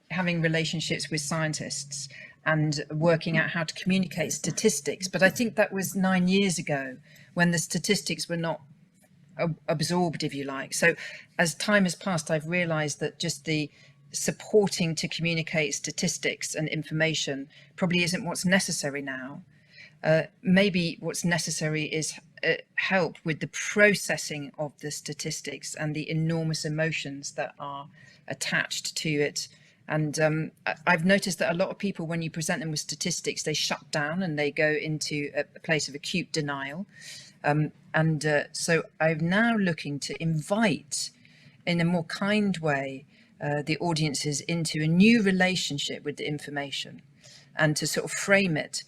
having relationships with scientists and working out how to communicate statistics. But I think that was 9 years ago, when the statistics were not absorbed, if you like. So as time has passed, I've realized that just the supporting to communicate statistics and information probably isn't what's necessary now. Maybe what's necessary is help with the processing of the statistics and the enormous emotions that are attached to it. And I've noticed that a lot of people, when you present them with statistics, they shut down and they go into a place of acute denial. So I'm now looking to invite, in a more kind way, the audiences into a new relationship with the information, and to sort of frame it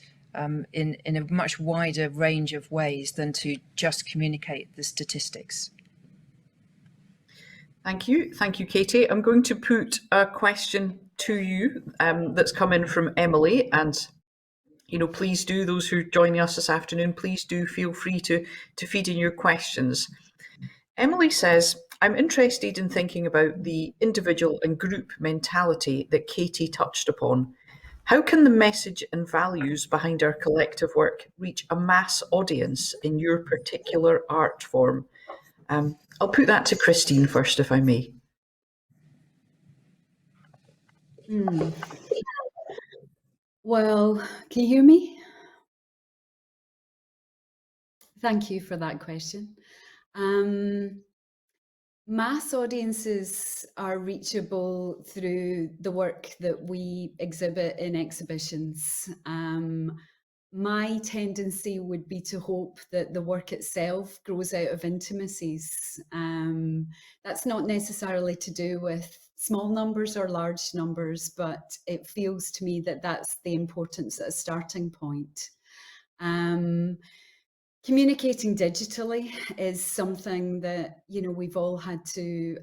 in a much wider range of ways than to just communicate the statistics.
Thank you, Katie. I'm going to put a question to you that's come in from Emily, and you know, please do, those who are joining us this afternoon, please do feel free to feed in your questions. Emily says, I'm interested in thinking about the individual and group mentality that Katie touched upon. How can the message and values behind our collective work reach a mass audience in your particular art form? I'll put that to Christine first, if I may.
Well, can you hear me? Thank you for that question. Mass audiences are reachable through the work that we exhibit in exhibitions. My tendency would be to hope that the work itself grows out of intimacies. That's not necessarily to do with small numbers or large numbers, but it feels to me that that's the importance at a starting point. Communicating digitally is something that, you know, we've all had to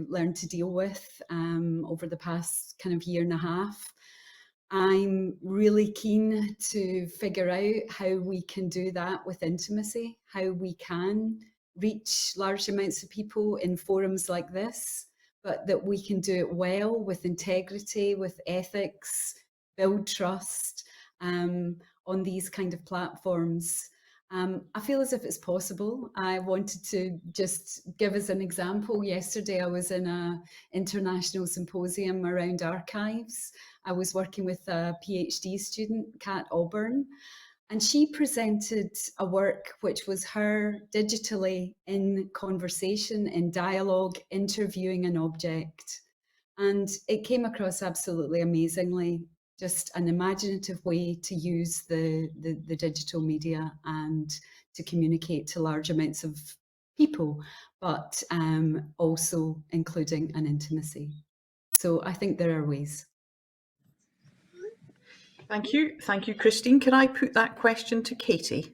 learn to deal with over the past kind of year and a half. I'm really keen to figure out how we can do that with intimacy, how we can reach large amounts of people in forums like this, but that we can do it well, with integrity, with ethics, build trust on these kind of platforms. I feel as if it's possible. I wanted to just give as an example. Yesterday, I was in an international symposium around archives. I was working with a PhD student, Kat Auburn, and she presented a work which was her digitally in conversation, in dialogue, interviewing an object. And it came across absolutely amazingly. Just an imaginative way to use the digital media and to communicate to large amounts of people, but also including an intimacy. So I think there are ways.
Thank you, Christine. Can I put that question to Katie?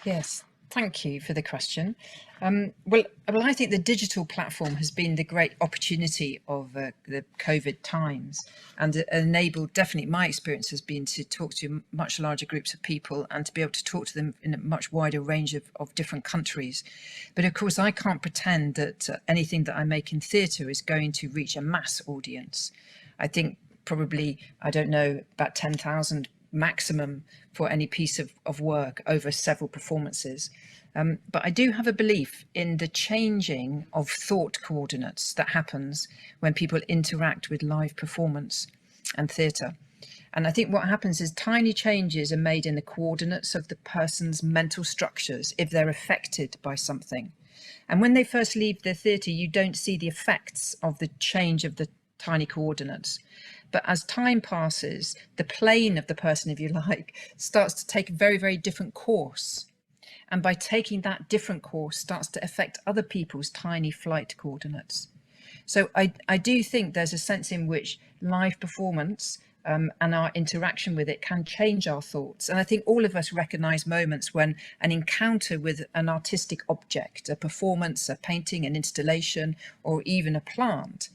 Yes, Thank you for the question. Well, I think the digital platform has been the great opportunity of the COVID times, and enabled, definitely my experience has been to talk to much larger groups of people and to be able to talk to them in a much wider range of different countries. But of course, I can't pretend that anything that I make in theatre is going to reach a mass audience. I think probably, I don't know, about 10,000 maximum for any piece of work over several performances. But I do have a belief in the changing of thought coordinates that happens when people interact with live performance and theatre. And I think what happens is tiny changes are made in the coordinates of the person's mental structures if they're affected by something. And when they first leave the theatre, you don't see the effects of the change of the tiny coordinates. But as time passes, the plane of the person, if you like, starts to take a very, very different course. And by taking that different course, starts to affect other people's tiny flight coordinates. So I do think there's a sense in which live performance and our interaction with it can change our thoughts. And I think all of us recognise moments when an encounter with an artistic object, a performance, a painting, an installation, or even a plant,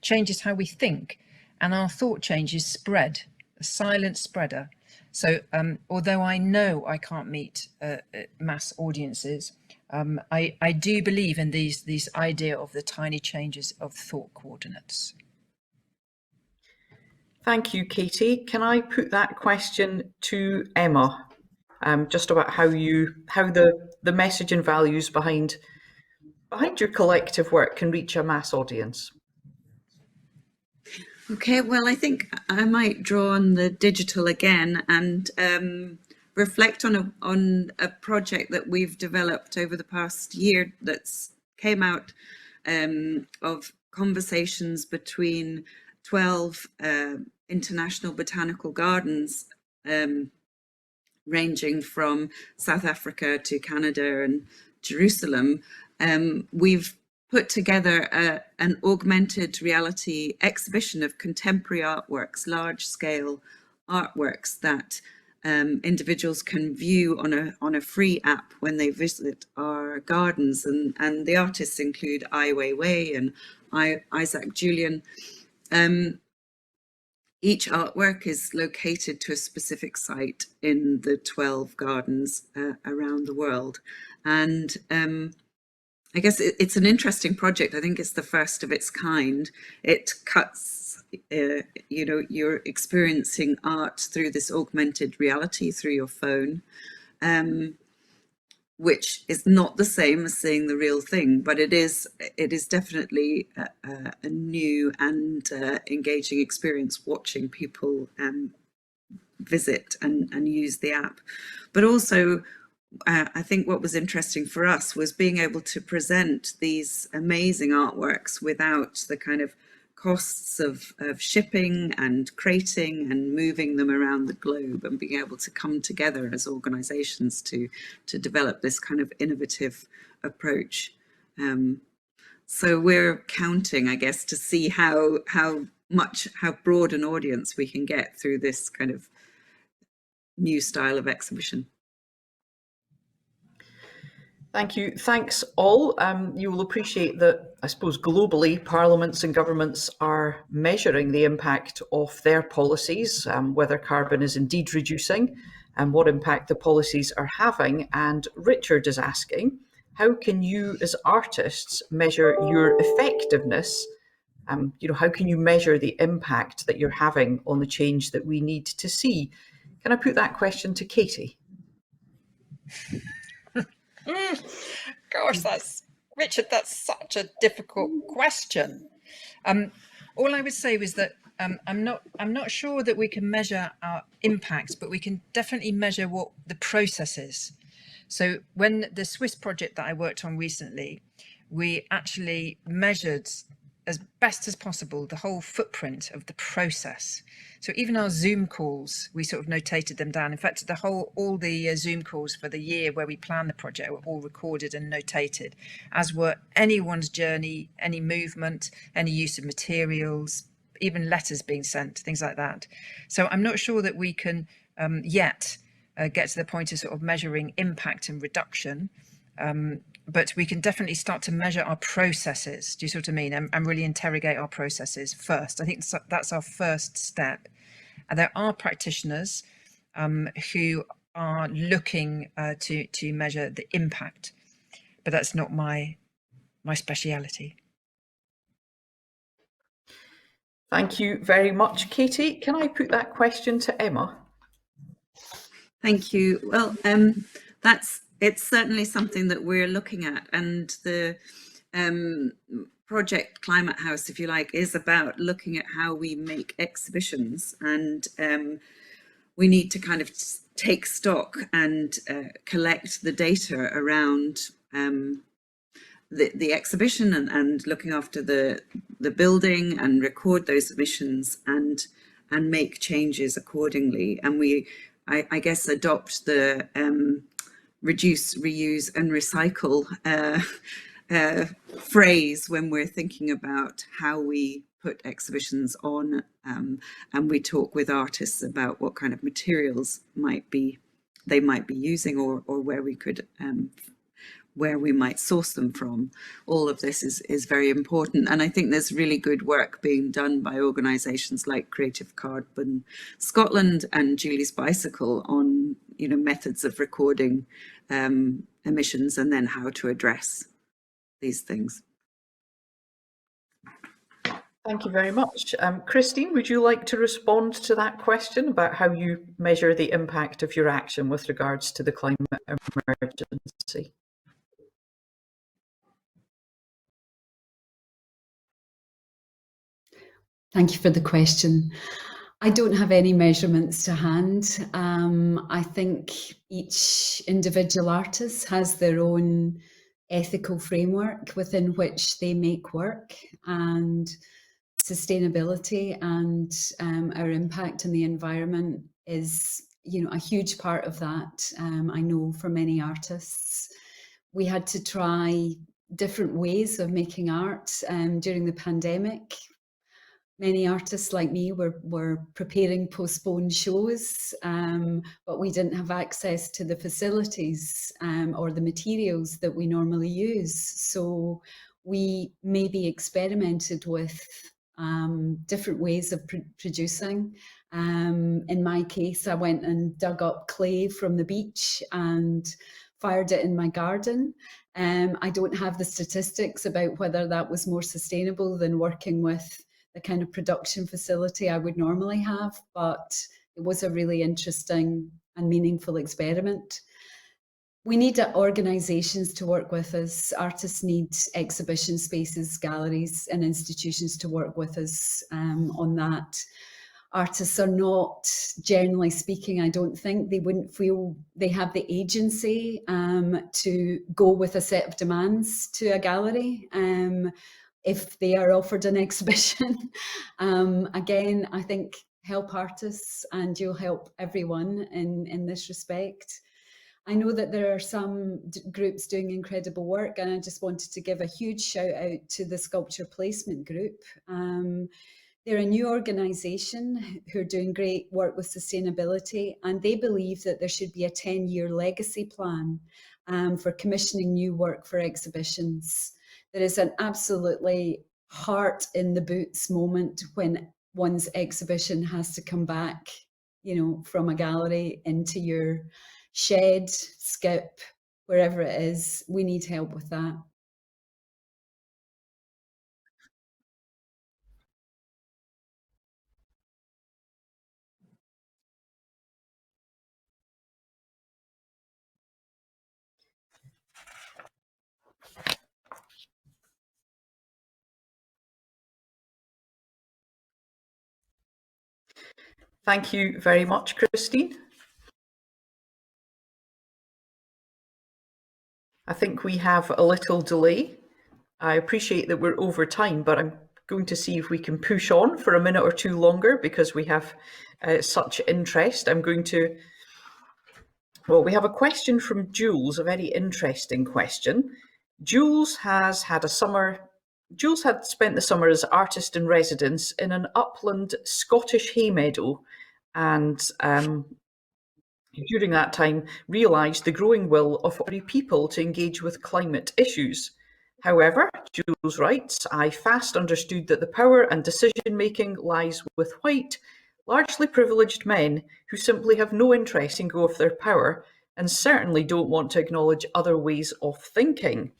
changes how we think. And our thought changes spread, a silent spreader. So although I know I can't meet mass audiences, I do believe in these idea of the tiny changes of thought coordinates.
Thank you, Katie. Can I put that question to Emma, just about how the message and values behind your collective work can reach a mass audience?
Okay, well, I think I might draw on the digital again and reflect on a project that we've developed over the past year that's came out of conversations between 12 international botanical gardens ranging from South Africa to Canada and Jerusalem. We've put together an augmented reality exhibition of contemporary artworks, large-scale artworks that individuals can view on a free app when they visit our gardens. And the artists include Ai Weiwei and Isaac Julian. Each artwork is located to a specific site in the 12 gardens around the world. And I guess it's an interesting project. I think it's the first of its kind. It cuts, you're experiencing art through this augmented reality through your phone, which is not the same as seeing the real thing, but it is definitely a new and engaging experience watching people visit and use the app. But also, I think what was interesting for us was being able to present these amazing artworks without the kind of costs of shipping and crating and moving them around the globe, and being able to come together as organizations to develop this kind of innovative approach. So we're counting, I guess, to see how broad an audience we can get through this kind of new style of exhibition.
Thank you. Thanks all. You will appreciate that, I suppose, globally, parliaments and governments are measuring the impact of their policies, whether carbon is indeed reducing and what impact the policies are having. And Richard is asking, how can you as artists measure your effectiveness? How can you measure the impact that you're having on the change that we need to see? Can I put that question to Katie?
Gosh, Richard, that's such a difficult question. All I would say was that I'm not sure that we can measure our impact, but we can definitely measure what the process is. So when the Swiss project that I worked on recently, we actually measured as best as possible the whole footprint of the process. So even our Zoom calls, we sort of notated them down. In fact, all the Zoom calls for the year where we planned the project were all recorded and notated, as were anyone's journey, any movement, any use of materials, even letters being sent, things like that. So I'm not sure that we can yet get to the point of sort of measuring impact and reduction. But we can definitely start to measure our processes. Do you see what I mean? And really interrogate our processes first. I think that's our first step. And there are practitioners who are looking to measure the impact, but that's not my speciality.
Thank you very much, Katie. Can I put that question to Emma?
Thank you. Well, it's certainly something that we're looking at, and the project Climate House, if you like, is about looking at how we make exhibitions, and we need to kind of take stock and collect the data around the exhibition and looking after the building and record those emissions and make changes accordingly. And I guess adopt the reduce, reuse and recycle phrase when we're thinking about how we put exhibitions on, and we talk with artists about what kind of materials they might be using, or where we could where we might source them from. All of this is very important, and I think there's really good work being done by organisations like Creative Carbon Scotland and Julie's Bicycle on methods of recording emissions and then how to address these things.
Thank you very much. Christine, would you like to respond to that question about how you measure the impact of your action with regards to the climate emergency?
Thank you for the question. I don't have any measurements to hand. I think each individual artist has their own ethical framework within which they make work, and sustainability and our impact on the environment is, a huge part of that. I know for many artists, we had to try different ways of making art during the pandemic. Many artists like me were preparing postponed shows, but we didn't have access to the facilities or the materials that we normally use. So we maybe experimented with different ways of producing. In my case, I went and dug up clay from the beach and fired it in my garden. I don't have the statistics about whether that was more sustainable than working with the kind of production facility I would normally have, but it was a really interesting and meaningful experiment. We need organisations to work with us. Artists need exhibition spaces, galleries and institutions to work with us on that. Artists are not, generally speaking, I don't think, they wouldn't feel they have the agency to go with a set of demands to a gallery if they are offered an exhibition. Again, I think help artists and you'll help everyone in this respect. I know that there are some groups doing incredible work, and I just wanted to give a huge shout out to the Sculpture Placement Group. They're a new organisation who are doing great work with sustainability, and they believe that there should be a 10-year legacy plan for commissioning new work for exhibitions. There is an absolutely heart in the boots moment when one's exhibition has to come back, from a gallery into your shed, skip, wherever it is. We need help with that.
Thank you very much, Christine. I think we have a little delay. I appreciate that we're over time, but I'm going to see if we can push on for a minute or two longer because we have such interest. Well, we have a question from Jules, a very interesting question. Jules had spent the summer as artist in residence in an upland Scottish hay meadow, and during that time, realised the growing will of ordinary people to engage with climate issues. However, Jules writes, I fast understood that the power and decision-making lies with white, largely privileged men who simply have no interest in go of their power and certainly don't want to acknowledge other ways of thinking.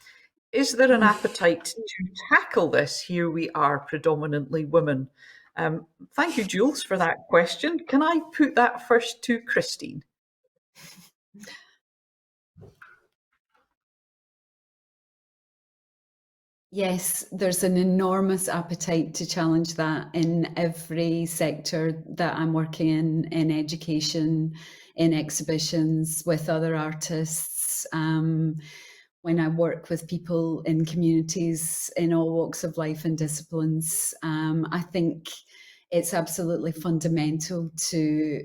Is there an appetite to tackle this? Here we are, predominantly women. Thank you, Jules, for that question. Can I put that first to Christine?
Yes, there's an enormous appetite to challenge that in every sector that I'm working in education, in exhibitions, with other artists. When I work with people in communities in all walks of life and disciplines, I think it's absolutely fundamental to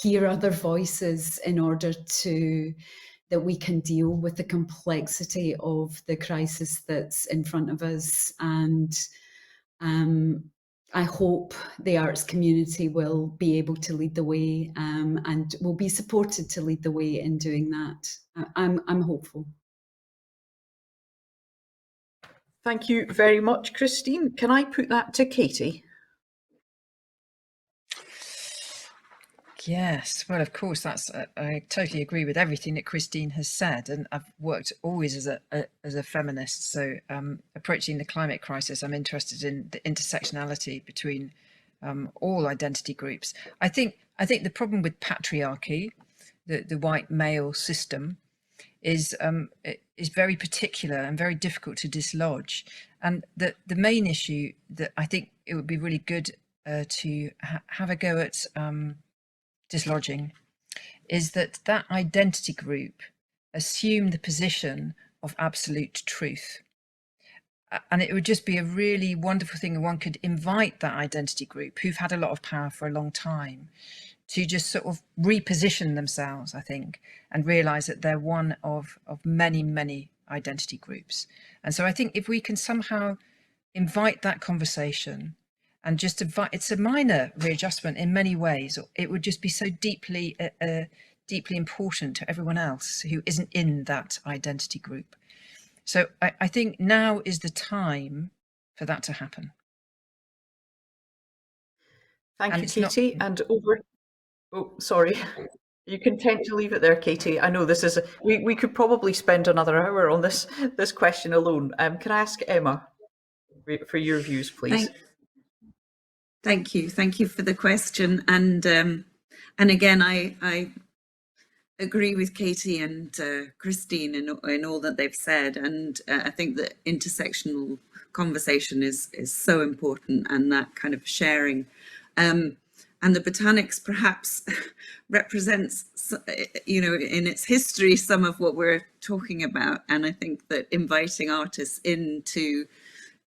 hear other voices in order that we can deal with the complexity of the crisis that's in front of us. And I hope the arts community will be able to lead the way, and will be supported to lead the way in doing that. I'm hopeful.
Thank you very much, Christine. Can I put that to Katie?
Yes, well, of course, I totally agree with everything that Christine has said, and I've worked always as a feminist. So approaching the climate crisis, I'm interested in the intersectionality between all identity groups. I think the problem with patriarchy, the white male system, is very particular and very difficult to dislodge. And the main issue that I think it would be really good to have a go at dislodging is that identity group assume the position of absolute truth. And it would just be a really wonderful thing if one could invite that identity group who've had a lot of power for a long time to just sort of reposition themselves, I think, and realise that they're one of many, many identity groups. And so I think if we can somehow invite that conversation and just invite, it's a minor readjustment in many ways, it would just be so deeply important to everyone else who isn't in that identity group. So I think now is the time for that to happen.
Thank you, Katie. And over. Oh, sorry. You content to leave it there, Katie? I know this is. We could probably spend another hour on this question alone. Can I ask Emma for your views, please?
Thank you for the question. And again, I agree with Katie and Christine in all that they've said. And I think that intersectional conversation is so important, and that kind of sharing. And the Botanics perhaps represents, you know, in its history, some of what we're talking about. And I think that inviting artists in to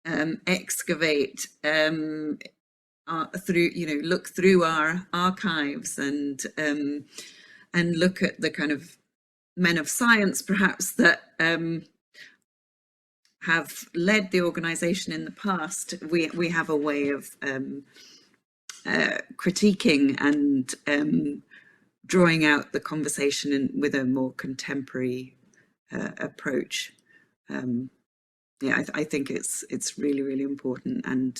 excavate through, you know, look through our archives and look at the kind of men of science, perhaps, that have led the organisation in the past. We have a way of critiquing and drawing out the conversation with a more contemporary approach. Yeah, I think it's really, really important, and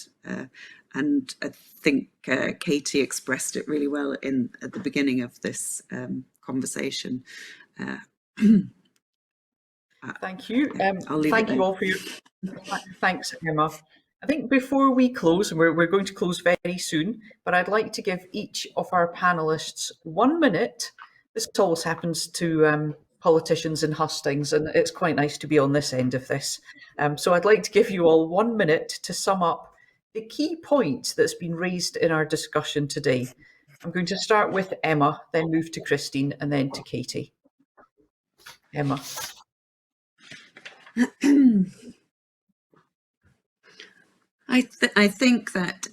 I think Katie expressed it really well at the beginning of this conversation.
Thank you.
I'll leave
thank
it
you all for your. Thanks, Emma. I think before we close, and we're going to close very soon, but I'd like to give each of our panelists 1 minute. This always happens to politicians in hustings, and it's quite nice to be on this end of this. So I'd like to give you all 1 minute to sum up the key points that's been raised in our discussion today. I'm going to start with Emma, then move to Christine, and then to Katie. Emma.
I think that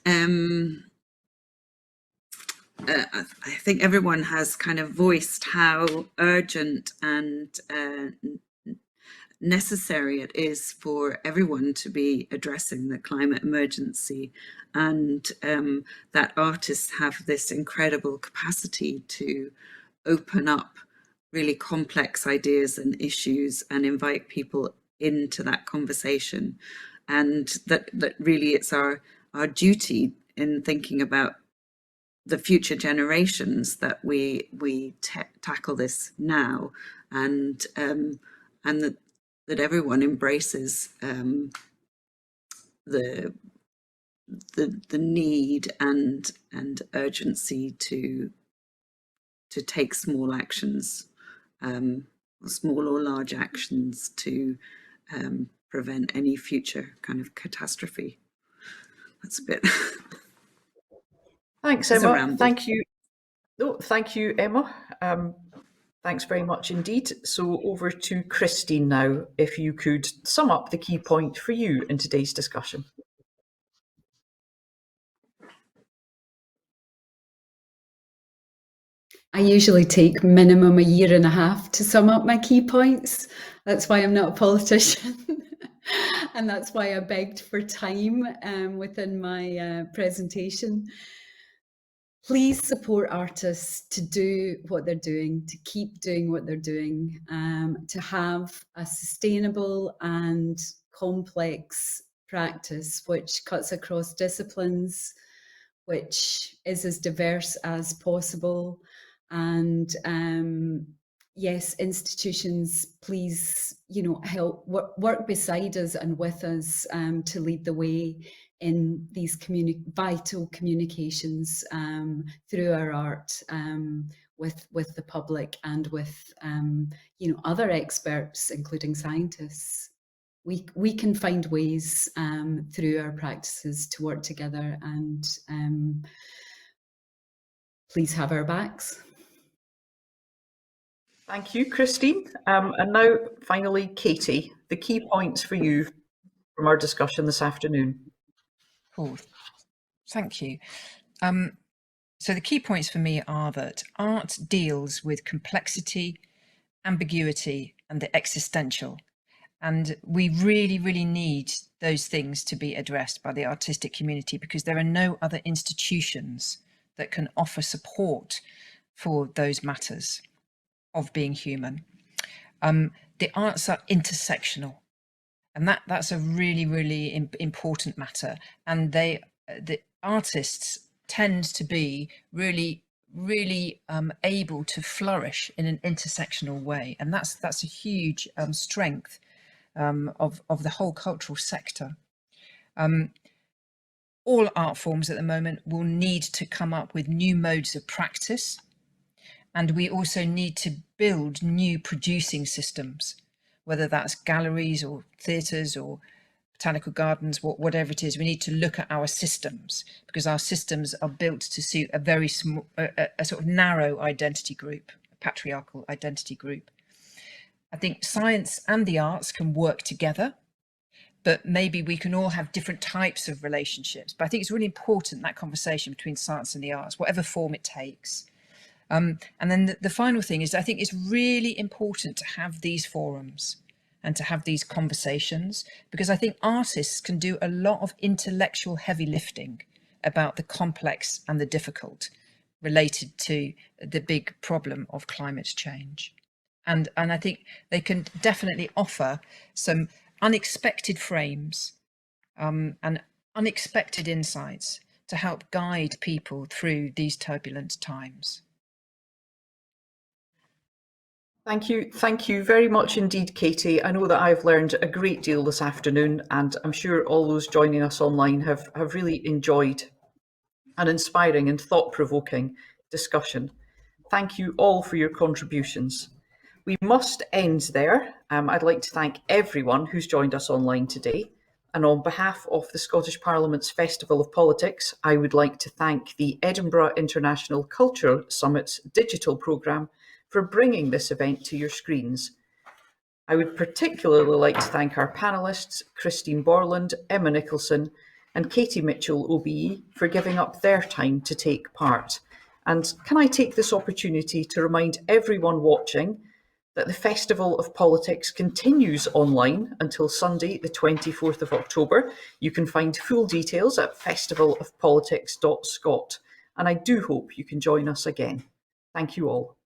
I think everyone has kind of voiced how urgent and necessary it is for everyone to be addressing the climate emergency, and that artists have this incredible capacity to open up really complex ideas and issues and invite people into that conversation. And that really it's our duty in thinking about the future generations that we tackle this now, and that everyone embraces the need and urgency to take small actions, small or large actions, to prevent any future kind of catastrophe. That's a bit.
Thanks, Emma. Thank you. Oh, thank you, Emma. Thanks very much indeed. So over to Christine now, if you could sum up the key point for you in today's discussion.
I usually take minimum a year and a half to sum up my key points. That's why I'm not a politician. And that's why I begged for time within my presentation. Please support artists to do what they're doing, to keep doing what they're doing, to have a sustainable and complex practice which cuts across disciplines, which is as diverse as possible. And yes, institutions, please, help work beside us and with us to lead the way in these vital communications through our art with the public and with other experts, including scientists. We can find ways through our practices to work together, and please have our backs.
Thank you, Christine. And now, finally, Katie, the key points for you from our discussion this afternoon.
Cool. Thank you. So the key points for me are that art deals with complexity, ambiguity, and the existential. And we really, really need those things to be addressed by the artistic community, because there are no other institutions that can offer support for those matters of being human. The arts are intersectional, and that's a really, really important matter. And the artists tend to be really, really able to flourish in an intersectional way, and that's a huge strength of the whole cultural sector. All art forms at the moment will need to come up with new modes of practice, and we also need to build new producing systems, whether that's galleries or theatres or botanical gardens, whatever it is. We need to look at our systems, because our systems are built to suit a very small, a sort of narrow identity group, a patriarchal identity group. I think science and the arts can work together, but maybe we can all have different types of relationships. But I think it's really important, that conversation between science and the arts, whatever form it takes. And then the final thing is, I think it's really important to have these forums and to have these conversations, because I think artists can do a lot of intellectual heavy lifting about the complex and the difficult related to the big problem of climate change. And I think they can definitely offer some unexpected frames and unexpected insights to help guide people through these turbulent times.
Thank you very much indeed, Katie. I know that I've learned a great deal this afternoon, and I'm sure all those joining us online have really enjoyed an inspiring and thought-provoking discussion. Thank you all for your contributions. We must end there. I'd like to thank everyone who's joined us online today. And on behalf of the Scottish Parliament's Festival of Politics, I would like to thank the Edinburgh International Culture Summit's digital programme for bringing this event to your screens. I would particularly like to thank our panellists, Christine Borland, Emma Nicolson, and Katie Mitchell OBE, for giving up their time to take part. And can I take this opportunity to remind everyone watching that the Festival of Politics continues online until Sunday, the 24th of October. You can find full details at festivalofpolitics.scot, and I do hope you can join us again. Thank you all.